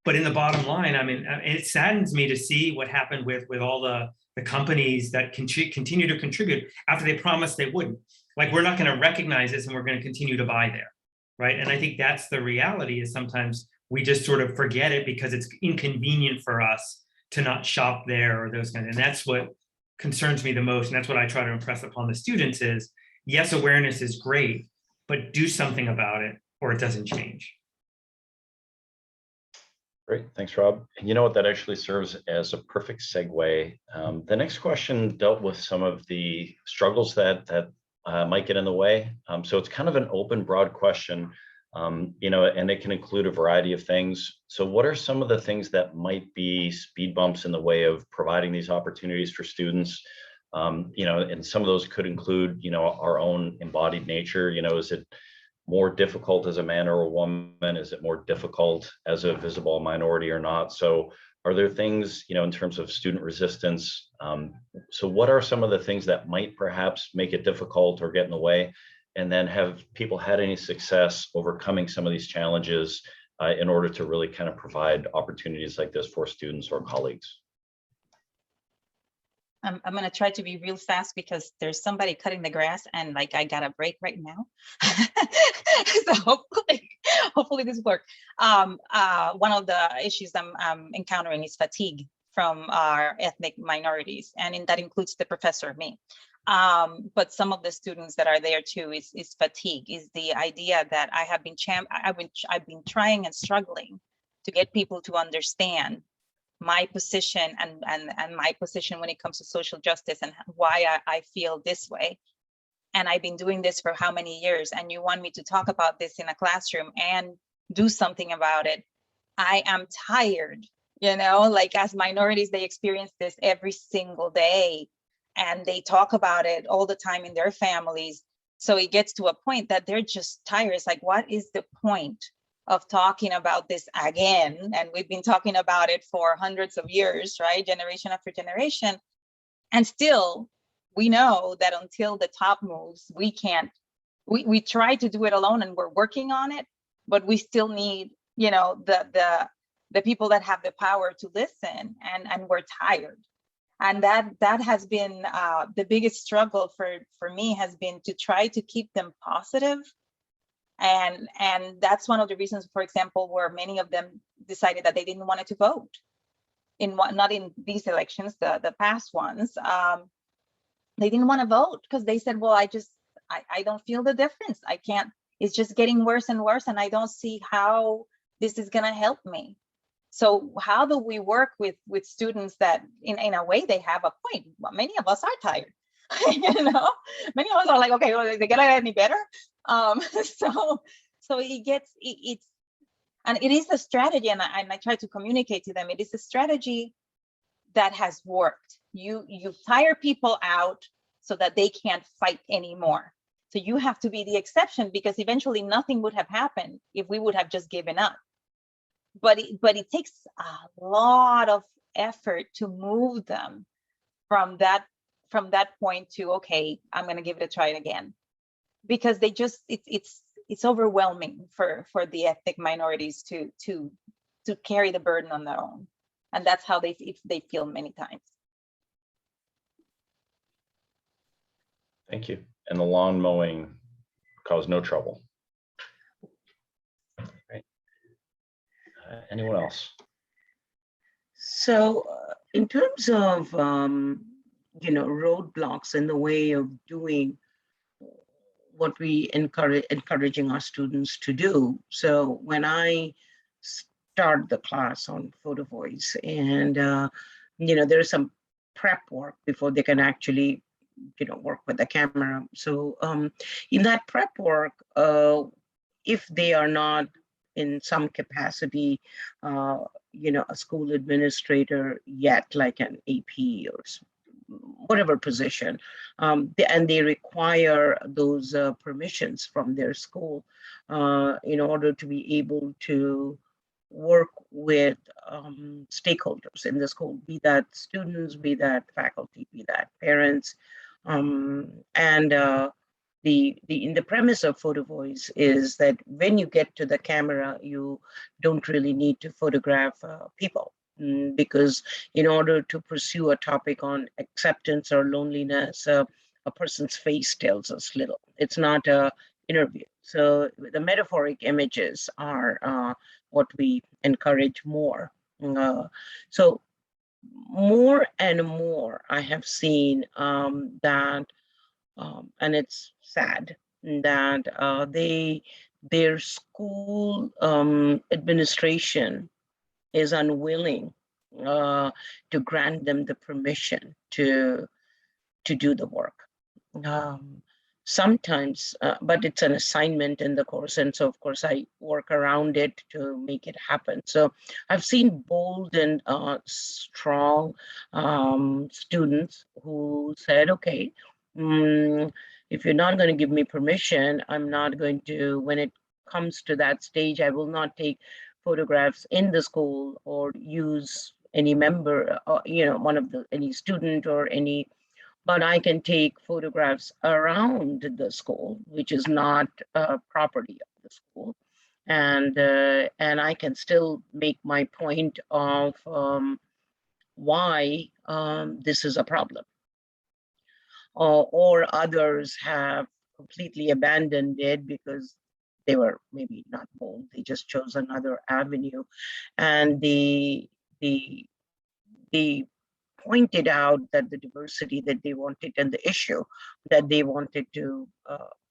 but in the bottom line, I mean, it saddens me to see what happened with all the companies that continue to contribute after they promised they wouldn't. Like, we're not going to recognize this and we're going to continue to buy there. right? And I think that's the reality, is sometimes we just sort of forget it because it's inconvenient for us to not shop there or those kinds. And that's what concerns me the most. And that's what I try to impress upon the students is, yes, awareness is great, but do something about it or it doesn't change. Great, thanks, Rob. And you know what, that actually serves as a perfect segue. The next question dealt with some of the struggles that might get in the way. So it's kind of an open, broad question, you know, and it can include a variety of things. So what are some of the things that might be speed bumps in the way of providing these opportunities for students? You know, and some of those could include, you know, our own embodied nature. You know, is it more difficult as a man or a woman? Is it more difficult as a visible minority or not? So are there things, you know, in terms of student resistance? So what are some of the things that might perhaps make it difficult or get in the way? And then have people had any success overcoming some of these challenges in order to really kind of provide opportunities like this for students or colleagues? I'm going to try to be real fast because there's somebody cutting the grass and like I got a break right now. So hopefully this works. One of the issues I'm encountering is fatigue from our ethnic minorities, and that includes the professor, me. But some of the students that are there too is fatigue, is the idea that I've been trying and struggling to get people to understand my position and my position when it comes to social justice and why I feel this way. And I've been doing this for how many years? And you want me to talk about this in a classroom and do something about it? I am tired, you know, like as minorities, they experience this every single day and they talk about it all the time in their families. So it gets to a point that they're just tired. It's like, what is the point of talking about this again? And we've been talking about it for hundreds of years, right? Generation after generation. And still, we know that until the top moves, we can't, we try to do it alone and we're working on it, but we still need, you know, the people that have the power to listen, and we're tired. And that has been the biggest struggle for me, has been to try to keep them positive. And that's one of the reasons, for example, where many of them decided that they didn't want to vote not in these elections, the past ones. They didn't want to vote because they said, well, I don't feel the difference. I can't, it's just getting worse and worse. And I don't see how this is going to help me. So how do we work with students that in a way they have a point? Well, many of us are tired. You know, many of us are like, okay, well, they get any better. So it's and it is a strategy, and I try to communicate to them. It is a strategy that has worked. You tire people out so that they can't fight anymore. So you have to be the exception, because eventually nothing would have happened if we would have just given up. But it takes a lot of effort to move them from that point to, okay, I'm going to give it a try again, because they just it's overwhelming for the ethnic minorities to carry the burden on their own, and that's how they feel many times. Thank you. And the lawn mowing caused no trouble. Right. Anyone else? So in terms of, you know, roadblocks in the way of doing what we encouraging our students to do. So when I start the class on photo voice, and you know, there's some prep work before they can actually, you know, work with the camera. So in that prep work, if they are not in some capacity, you know, a school administrator yet, like an AP or whatever position, and they require those permissions from their school in order to be able to work with stakeholders in the school, be that students, be that faculty, be that parents. And the premise of photo voice is that when you get to the camera, you don't really need to photograph people, because in order to pursue a topic on acceptance or loneliness, a person's face tells us little. It's not a interview. So the metaphoric images are what we encourage more. So more and more I have seen that, and it's sad that their school administration is unwilling to grant them the permission to do the work. Sometimes, but it's an assignment in the course. And so of course I work around it to make it happen. So I've seen bold and strong students who said, okay, if you're not going to give me permission, I'm not going to, when it comes to that stage, I will not take photographs in the school or use any member, one of any student or any, but I can take photographs around the school, which is not property of the school. And I can still make my point of why this is a problem. Or others have completely abandoned it because they were maybe not bold. They just chose another avenue. And they pointed out that the diversity that they wanted and the issue that they wanted to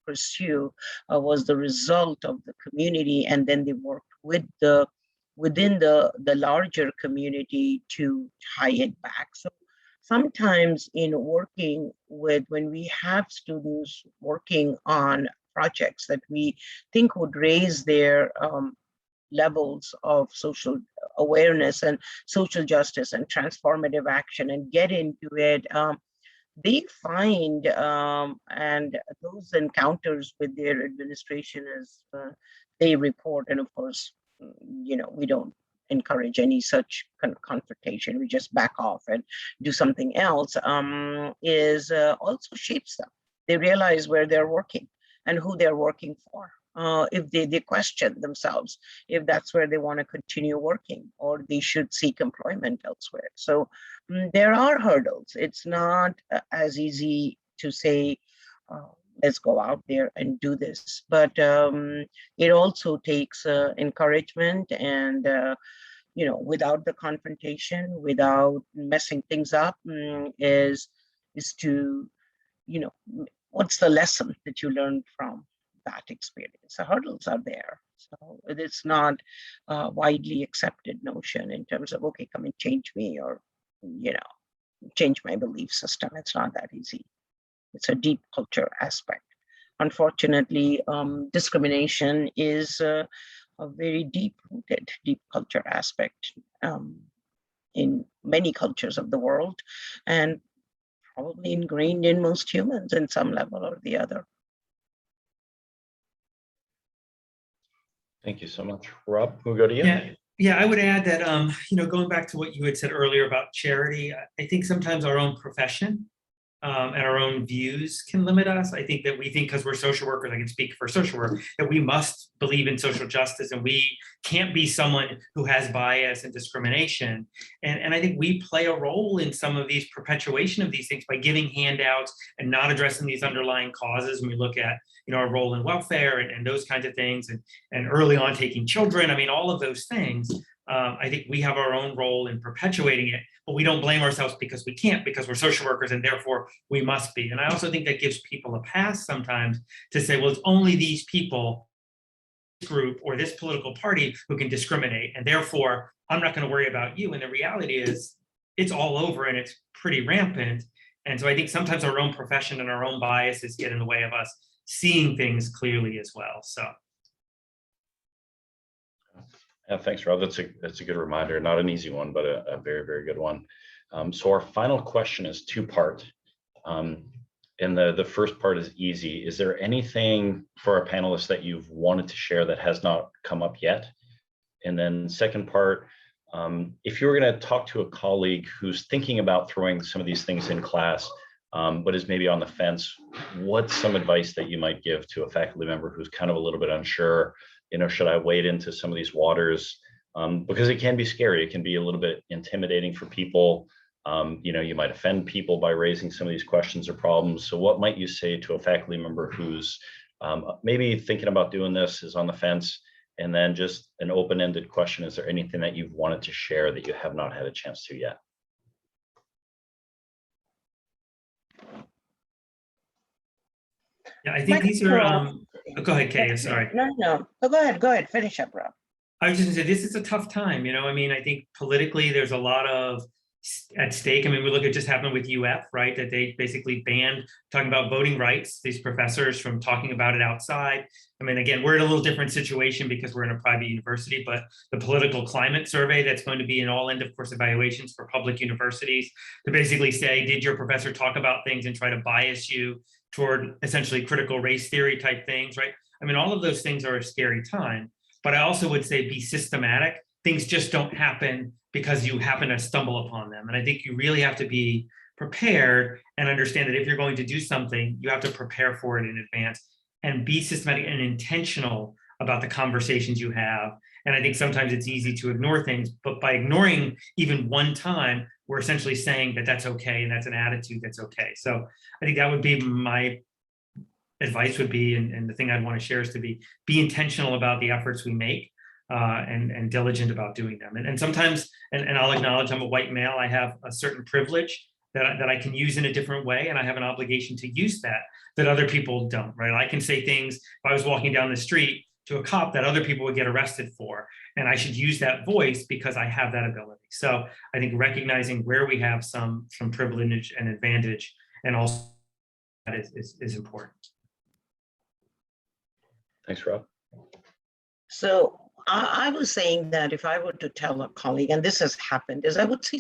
pursue was the result of the community, and then they worked within the larger community to tie it back. So sometimes in working with, when we have students working on projects that we think would raise their levels of social awareness and social justice and transformative action and get into it, they find, and those encounters with their administration as they report, and of course, we don't encourage any such confrontation, we just back off and do something else, is also shapes them. They realize where they're working and who they're working for. If they question themselves, if that's where they want to continue working, or they should seek employment elsewhere. So there are hurdles. It's not as easy to say, let's go out there and do this. But it also takes encouragement and, without the confrontation, without messing things up, is to, what's the lesson that you learned from that experience? The hurdles are there. So it's not a widely accepted notion in terms of, okay, come and change me, or, change my belief system. It's not that easy. It's a deep culture aspect. Unfortunately, discrimination is a very deep-rooted, deep culture aspect in many cultures of the world, and probably ingrained in most humans in some level or the other. Thank you so much. Rob, we'll go to you. Yeah, I would add that, going back to what you had said earlier about charity, I think sometimes our own profession and our own views can limit us. I think that we think, because we're social workers, I can speak for social work, that we must believe in social justice and we can't be someone who has bias and discrimination. And I think we play a role in some of these perpetuation of these things by giving handouts and not addressing these underlying causes. When we look at, our role in welfare and those kinds of things, and early on taking children, I mean, all of those things, I think we have our own role in perpetuating it, but we don't blame ourselves because we can't, because we're social workers and therefore we must be. And I also think that gives people a pass sometimes to say, well, it's only these people, this group or this political party who can discriminate, and therefore I'm not going to worry about you. And the reality is it's all over and it's pretty rampant. And so I think sometimes our own profession and our own biases get in the way of us seeing things clearly as well. So. Yeah, thanks, Rob. That's a good reminder. Not an easy one, but a very, very good one. So our final question is two-part. And the first part is easy. Is there anything for our panelists that you've wanted to share that has not come up yet? And then second part, if you were going to talk to a colleague who's thinking about throwing some of these things in class, but is maybe on the fence, what's some advice that you might give to a faculty member who's kind of a little bit unsure? Should I wade into some of these waters? Because it can be scary. It can be a little bit intimidating for people. You might offend people by raising some of these questions or problems. So what might you say to a faculty member who's Maybe thinking about doing this is on the fence. And then just an open-ended question, is there anything that you've wanted to share that you have not had a chance to yet? Yeah, I think these are, go ahead, Kay, sorry. No. Oh, go ahead, finish up, Rob. I was just gonna say, this is a tough time, I mean, I think politically there's a lot of at stake. I mean, we look at just happened with UF, right? That they basically banned talking about voting rights, these professors from talking about it outside. I mean, again, we're in a little different situation because we're in a private university, but the political climate survey that's going to be in all end of course evaluations for public universities to basically say, did your professor talk about things and try to bias you toward essentially critical race theory type things, right? I mean, all of those things are a scary time, but I also would say be systematic. Things just don't happen because you happen to stumble upon them. And I think you really have to be prepared and understand that if you're going to do something, you have to prepare for it in advance and be systematic and intentional about the conversations you have. And I think sometimes it's easy to ignore things, but by ignoring even one time, we're essentially saying that that's okay and that's an attitude that's okay. So I think that would be my advice would be, and the thing I'd want to share is to be intentional about the efforts we make. And diligent about doing them. And sometimes, and I'll acknowledge I'm a white male, I have a certain privilege that I can use in a different way, and I have an obligation to use that other people don't, right? I can say things, if I was walking down the street to a cop, that other people would get arrested for, and I should use that voice because I have that ability. So I think recognizing where we have some privilege and advantage, and also that is important. Thanks, Rob. So I was saying that if I were to tell a colleague, and this has happened, is I would see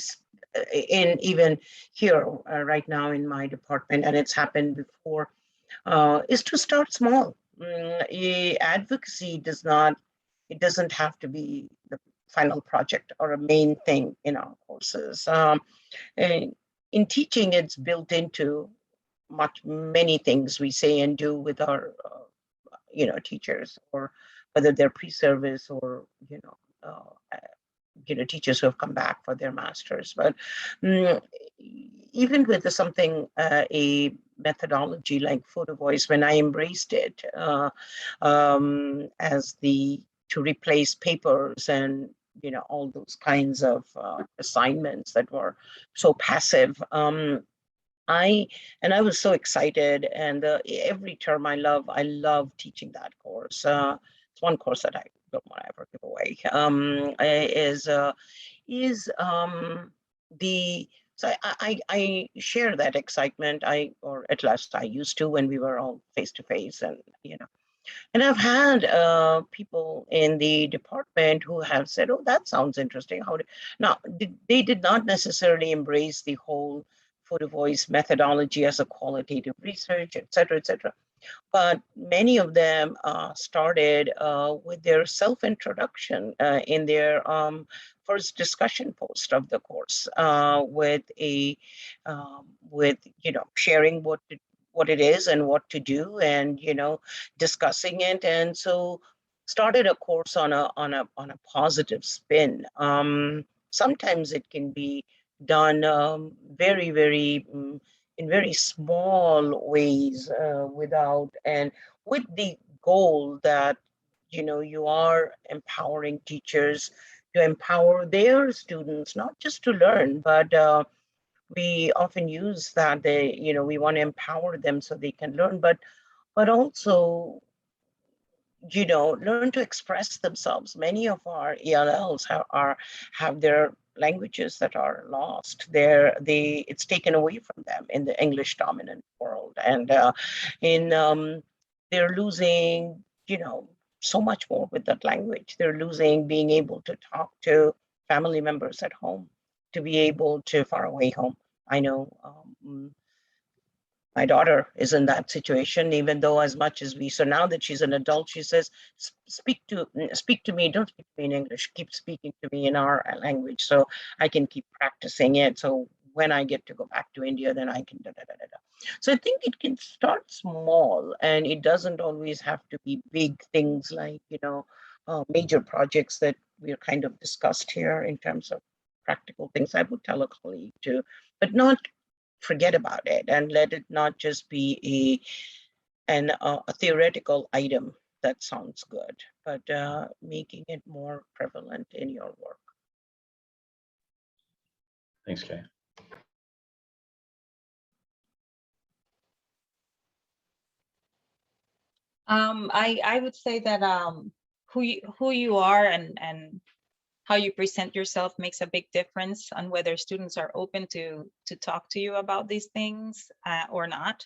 in even here right now in my department, and it's happened before, is to start small. Advocacy doesn't have to be the final project or a main thing in our courses. And in teaching, it's built into many things we say and do with our teachers, or whether they're pre-service or teachers who have come back for their masters. But even with a methodology like photo voice, when I embraced it as to replace papers and all those kinds of assignments that were so passive. I was so excited, and every term I love teaching that course. It's one course that I don't want to ever give away. So I share that excitement. Or at last I used to when we were all face to face, and and I've had people in the department who have said, "Oh, that sounds interesting." Now they did not necessarily embrace the whole photo voice methodology as a qualitative research, et cetera, et cetera. But many of them started with their self-introduction in their first discussion post of the course, with sharing what it is and what to do, and discussing it, and so started a course on a positive spin. Sometimes it can be done very, very in very small ways, with the goal that you are empowering teachers to empower their students, not just to learn, but we often use that we want to empower them so they can learn, but also learn to express themselves. Many of our ELLs have their languages that are lost. It's taken away from them in the English dominant world, and they're losing so much more with that language. They're losing being able to talk to family members at home, to be able to far away home. I know my daughter is in that situation, even though so now that she's an adult, she says, speak to me, don't speak to me in English, keep speaking to me in our language so I can keep practicing it. So when I get to go back to India, then I can da, da, da, da, da. So I think it can start small, and it doesn't always have to be big things like, major projects that we're kind of discussed here in terms of practical things. I would tell a colleague to, but not forget about it, and let it not just be a theoretical item, that sounds good, but making it more prevalent in your work. Thanks, Kay. I would say that who you are and how you present yourself makes a big difference on whether students are open to talk to you about these things or not.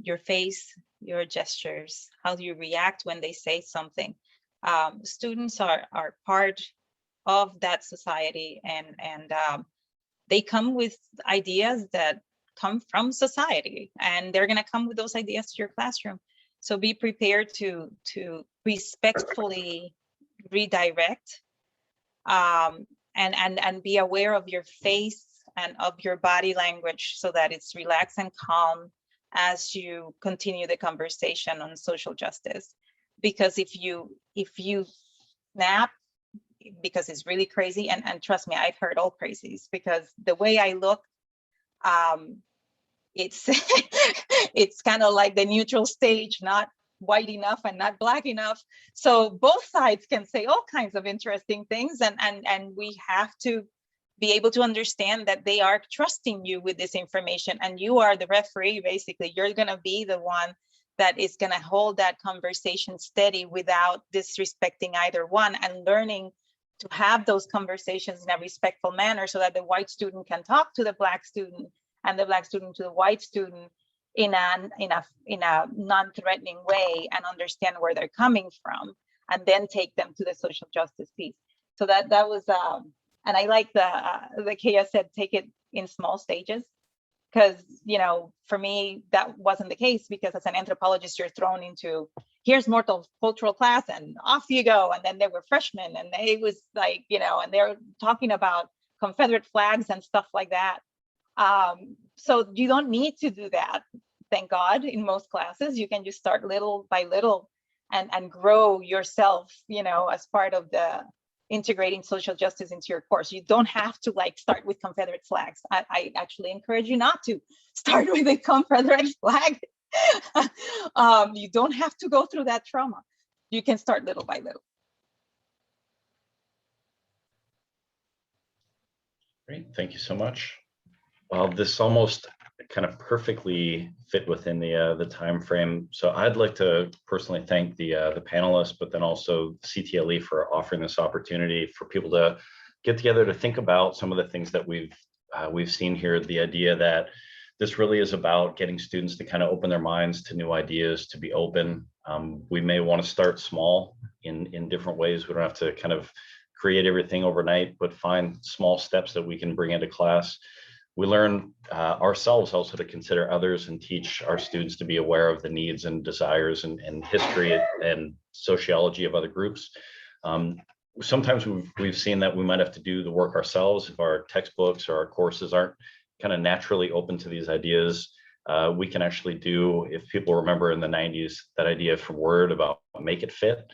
Your face, your gestures, how do you react when they say something? Students are part of that society, and they come with ideas that come from society, and they're going to come with those ideas to your classroom. So be prepared to respectfully redirect, and be aware of your face and of your body language so that it's relaxed and calm as you continue the conversation on social justice. Because if you snap, because it's really crazy, and trust me, I've heard all crazies, because the way I look, it's it's kind of like the neutral stage, not white enough and not black enough. So both sides can say all kinds of interesting things, and we have to be able to understand that they are trusting you with this information, and you are the referee. Basically, you're going to be the one that is going to hold that conversation steady without disrespecting either one, and learning to have those conversations in a respectful manner so that the white student can talk to the black student and the black student to the white student in a non-threatening way, and understand where they're coming from, and then take them to the social justice piece. So that was and I like the Kaya said, take it in small stages, because for me that wasn't the case, because as an anthropologist you're thrown into, here's multicultural class and off you go, and then they were freshmen and it was like, and they're talking about Confederate flags and stuff like that. So you don't need to do that, thank God. In most classes you can just start little by little and grow yourself, as part of the integrating social justice into your course. You don't have to start with Confederate flags. I actually encourage you not to start with a Confederate flag. You don't have to go through that trauma. You can start little by little. Great, thank you so much. Well, this almost kind of perfectly fit within the time frame. So I'd like to personally thank the panelists, but then also CTLE for offering this opportunity for people to get together to think about some of the things that we've seen here. The idea that this really is about getting students to kind of open their minds to new ideas, to be open. We may want to start small in different ways. We don't have to kind of create everything overnight, but find small steps that we can bring into class. We learn ourselves also to consider others and teach our students to be aware of the needs and desires and history and sociology of other groups. Sometimes we've seen that we might have to do the work ourselves if our textbooks or our courses aren't kind of naturally open to these ideas. We can actually do, if people remember in the 90s, that idea from Word about make it fit.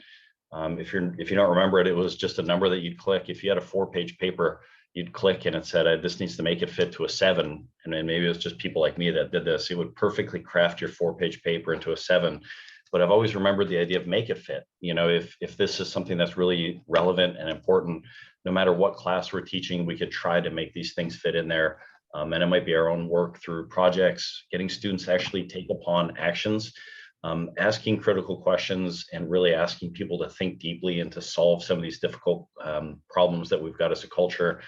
If you don't remember it, it was just a number that you'd click. If you had a 4-page paper, you'd click and it said, this needs to make it fit to a 7. And then maybe it was just people like me that did this. It would perfectly craft your 4-page paper into a 7. But I've always remembered the idea of make it fit. If this is something that's really relevant and important, no matter what class we're teaching, we could try to make these things fit in there. And it might be our own work through projects, getting students to actually take upon actions, asking critical questions, and really asking people to think deeply and to solve some of these difficult problems that we've got as a culture.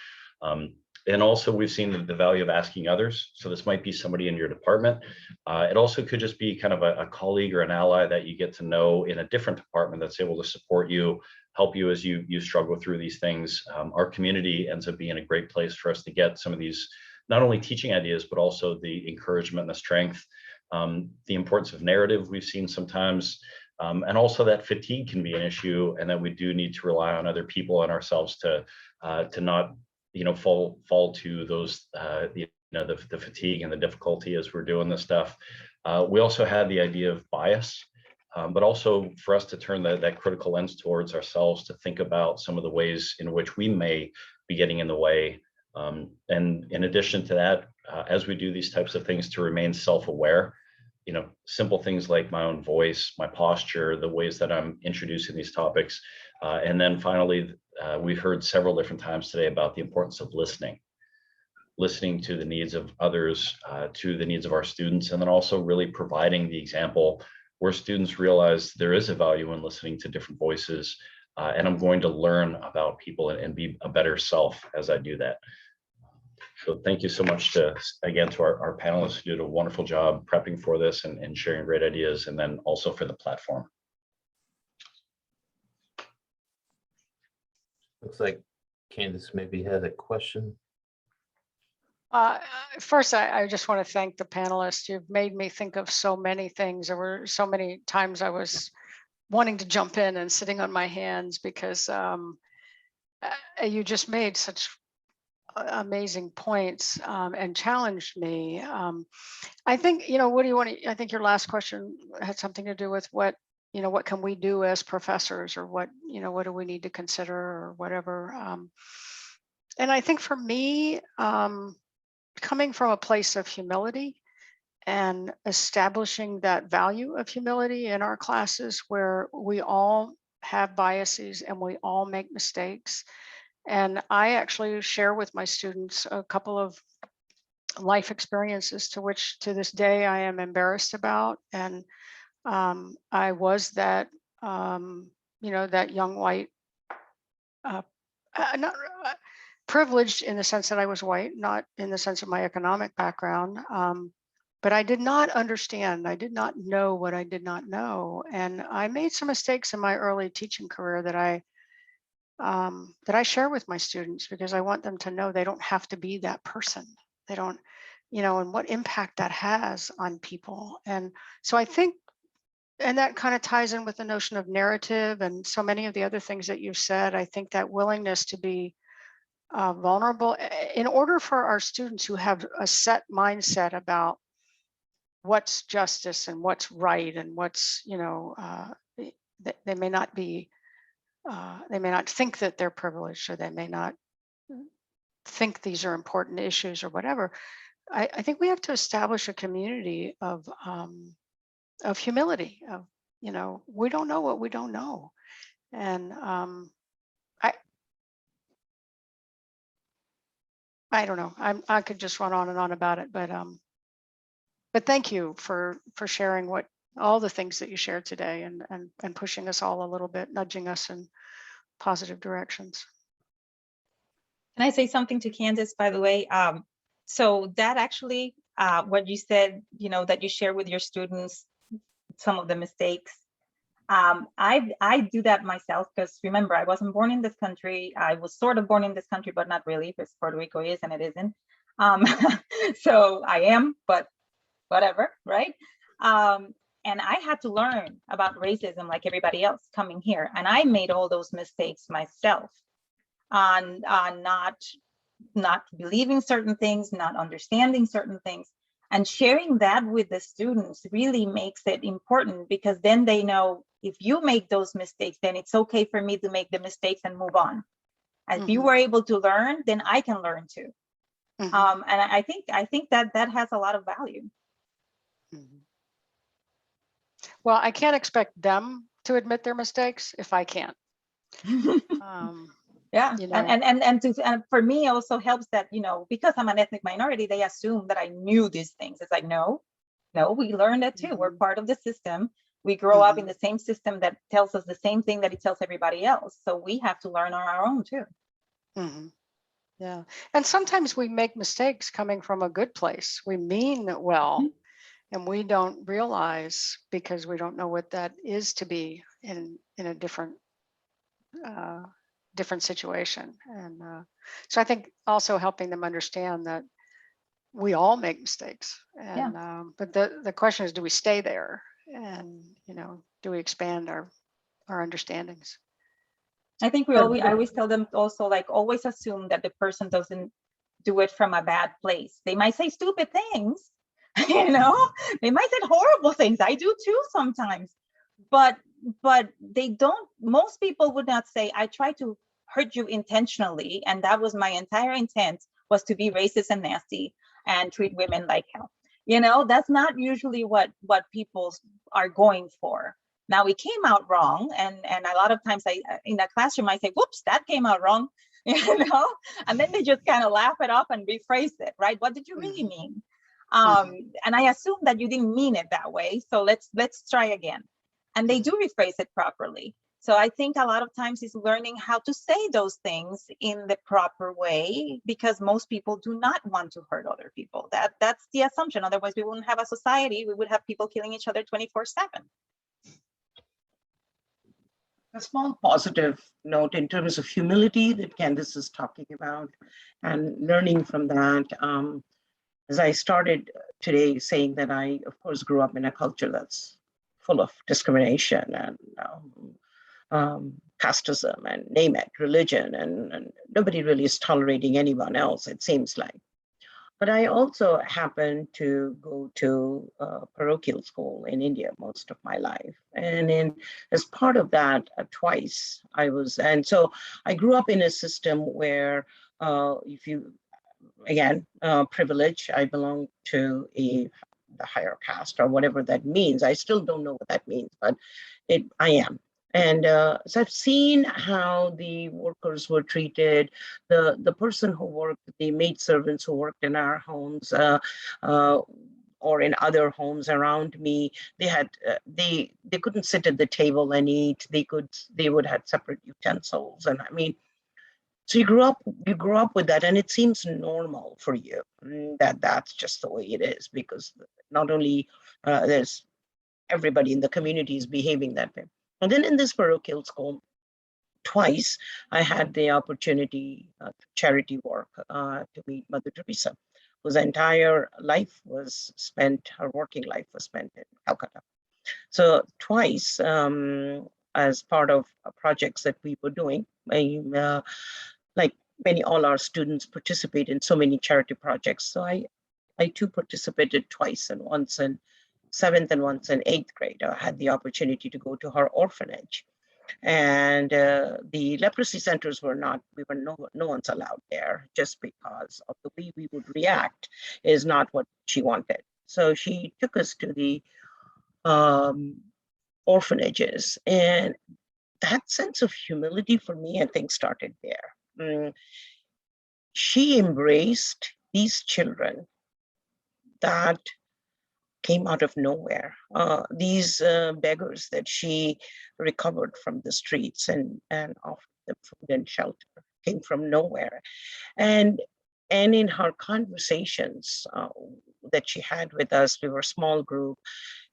And also we've seen the value of asking others. So this might be somebody in your department. It also could just be kind of a colleague or an ally that you get to know in a different department that's able to support you, help you as you struggle through these things. Our community ends up being a great place for us to get some of these, not only teaching ideas, but also the encouragement and the strength. The importance of narrative we've seen sometimes, and also that fatigue can be an issue, and that we do need to rely on other people and ourselves to not fall to those the fatigue and the difficulty as we're doing this stuff. We also had the idea of bias, but also for us to turn that critical lens towards ourselves, to think about some of the ways in which we may be getting in the way. And in addition to that, as we do these types of things, to remain self-aware. simple things like my own voice, my posture, the ways that I'm introducing these topics. And then finally, we've heard several different times today about the importance of listening to the needs of others, to the needs of our students, and then also really providing the example where students realize there is a value in listening to different voices, and I'm going to learn about people and be a better self as I do that. So thank you so much again to our panelists who did a wonderful job prepping for this and sharing great ideas, and then also for the platform. Looks like Candace maybe had a question. First, I just want to thank the panelists. You've made me think of so many things. There were so many times I was wanting to jump in and sitting on my hands because you just made such amazing points and challenged me. I think, what do you want to, I think your last question had something to do with what can we do as professors, or what do we need to consider, or whatever. And I think for me, coming from a place of humility and establishing that value of humility in our classes, where we all have biases and we all make mistakes. And I actually share with my students a couple of life experiences to which to this day I am embarrassed about. And I was that, that young white, not privileged in the sense that I was white, not in the sense of my economic background. But I did not understand. I did not know what I did not know. And I made some mistakes in my early teaching career that I share with my students, because I want them to know they don't have to be that person. They don't, and what impact that has on people. And so I think, and that kind of ties in with the notion of narrative and so many of the other things that you've said. I think that willingness to be vulnerable, in order for our students who have a set mindset about what's justice and what's right and what's, they may not be, they may not think that they're privileged, or they may not think these are important issues or whatever. I think we have to establish a community of humility, of, we don't know what we don't know. And I don't know. I could just run on and on about it, but thank you for sharing all the things that you shared today, and pushing us all a little bit, nudging us in positive directions. Can I say something to Candace, by the way? So that actually, what you said, that you share with your students some of the mistakes. I do that myself, because remember, I wasn't born in this country. I was sort of born in this country, but not really, because Puerto Rico is and it isn't. So I am, but whatever, right? And I had to learn about racism like everybody else coming here. And I made all those mistakes myself on not believing certain things, not understanding certain things. And sharing that with the students really makes it important, because then they know, if you make those mistakes, then it's okay for me to make the mistakes and move on. And if you were able to learn, then I can learn too. And I think that has a lot of value. Well, I can't expect them to admit their mistakes if I can't. Yeah, and for me, it also helps that, because I'm an ethnic minority, they assume that I knew these things. It's like, no, we learned it too. We're part of the system. We grow up in the same system that tells us the same thing that it tells everybody else. So we have to learn on our own too. Yeah, and sometimes we make mistakes coming from a good place. We mean well, and we don't realize, because we don't know what that is to be in a different situation. And so I think also helping them understand that we all make mistakes. And but the question is, do we stay there? And do we expand our understandings? I think I always tell them also, like, always assume that the person doesn't do it from a bad place. They might say stupid things, they might say horrible things. I do too sometimes, but they don't. Most people would not say, I try to hurt you intentionally, and that was my entire intent, was to be racist and nasty and treat women like hell. That's not usually what people are going for. Now it came out wrong, and a lot of times in the classroom I say, whoops, that came out wrong, and then they just kind of laugh it off and rephrase it, right? What did you really mean? And I assume that you didn't mean it that way, so let's try again. And they do rephrase it properly. So I think a lot of times is learning how to say those things in the proper way, because most people do not want to hurt other people. That's the assumption. Otherwise, we wouldn't have a society. We would have people killing each other 24/7. A small positive note in terms of humility that Candace is talking about and learning from that. As I started today saying that I, of course, grew up in a culture that's full of discrimination and casteism and name it, religion, and nobody really is tolerating anyone else, it seems like. But I also happened to go to parochial school in India most of my life. And as part of that, twice I was, and so I grew up in a system where if you, again, privilege, I belong to the higher caste or whatever that means. I still don't know what that means, but I am. And so I've seen how the workers were treated, the person who worked, the maid servants who worked in our homes or in other homes around me. They had they couldn't sit at the table and eat. They would have separate utensils, and I mean, so you grew up with that, and it seems normal for you that's just the way it is, because not only there's everybody in the community is behaving that way. And then in this parochial school, twice I had the opportunity charity work to meet Mother Teresa, whose entire life was spent, her working life was spent in Calcutta. So twice, as part of projects that we were doing, like all our students participate in so many charity projects. So I too participated twice, and once in 7th and once in 8th grade. I had the opportunity to go to her orphanage, and the leprosy centers were no one's allowed there, just because of the way we would react is not what she wanted. So she took us to the orphanages, and that sense of humility for me, I think, started there. She embraced these children that came out of nowhere. These beggars that she recovered from the streets and offered them food and shelter came from nowhere. And in her conversations that she had with us, we were a small group,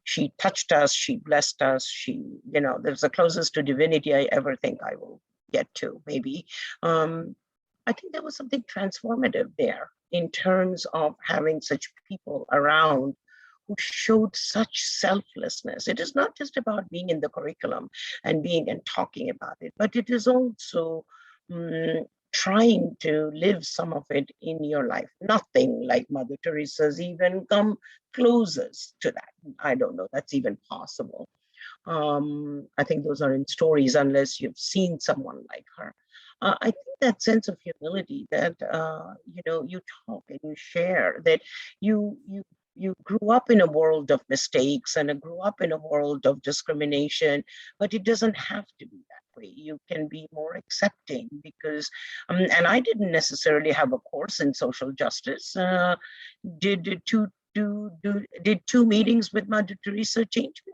she touched us, she blessed us, there's the closest to divinity I ever think I will get to, maybe. I think there was something transformative there in terms of having such people around who showed such selflessness. It is not just about being in the curriculum and talking about it, but it is also trying to live some of it in your life. Nothing like Mother Teresa's even come closest to that. I don't know that's even possible. I think those are in stories unless you've seen someone like her. I think that sense of humility that you talk and you share, that you grew up in a world of mistakes and grew up in a world of discrimination, but it doesn't have to be that way. You can be more accepting because, and I didn't necessarily have a course in social justice. Did two meetings with Mother Teresa change me?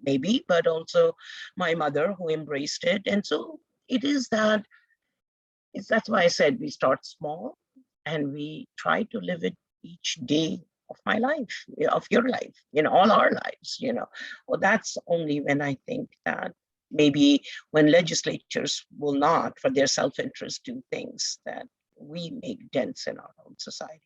Maybe, but also my mother who embraced it. And so it is that. That's why I said we start small and we try to live it each day of my life, of your life, all our lives, Well, that's only when I think that maybe when legislatures will not, for their self-interest, do things, that we make dents in our own societies.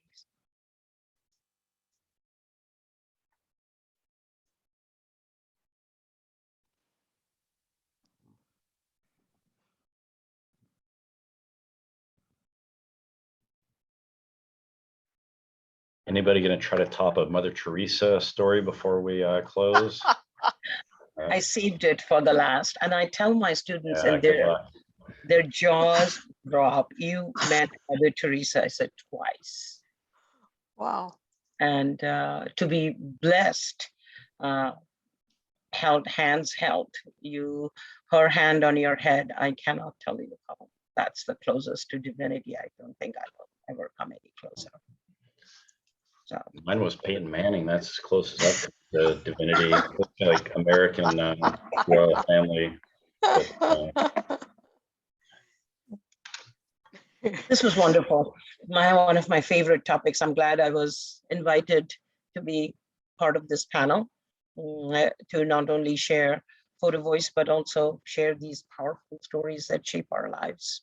Anybody going to try to top a Mother Teresa story before we close? I saved it for the last, and I tell my students, Yeah, and good luck. their jaws drop. You met Mother Teresa, I said, twice. Wow. and to be blessed, hands held, her hand on your head. I cannot tell you how that's the closest to divinity. I don't think I will ever come any closer. So Mine was Peyton Manning. That's as close as I've come to divinity, like American royal family. But, this was wonderful. One of my favorite topics. I'm glad I was invited to be part of this panel, to not only share photo voice, but also share these powerful stories that shape our lives.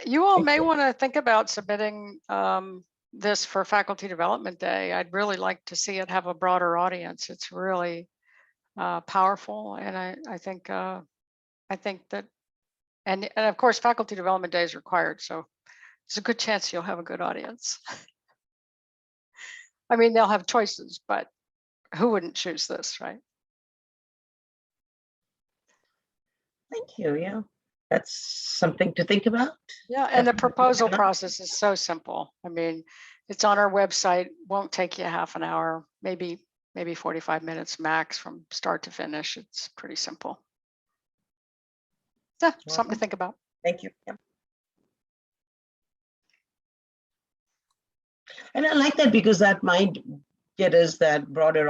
You all Thank may you. want to think about submitting this for Faculty Development Day. I'd really like to see it have a broader audience. It's really powerful, and I think that, and of course, Faculty Development Day is required, so it's a good chance you'll have a good audience. I mean, they'll have choices, but who wouldn't choose this, right? Thank you. Yeah, that's something to think about. Yeah, and the Definitely. proposal process is so simple. I mean, it's on our website, won't take you half an hour, maybe 45 minutes max from start to finish. It's pretty simple. Yeah, something to think about. Thank you. Yeah. And I like that because that might get us that broader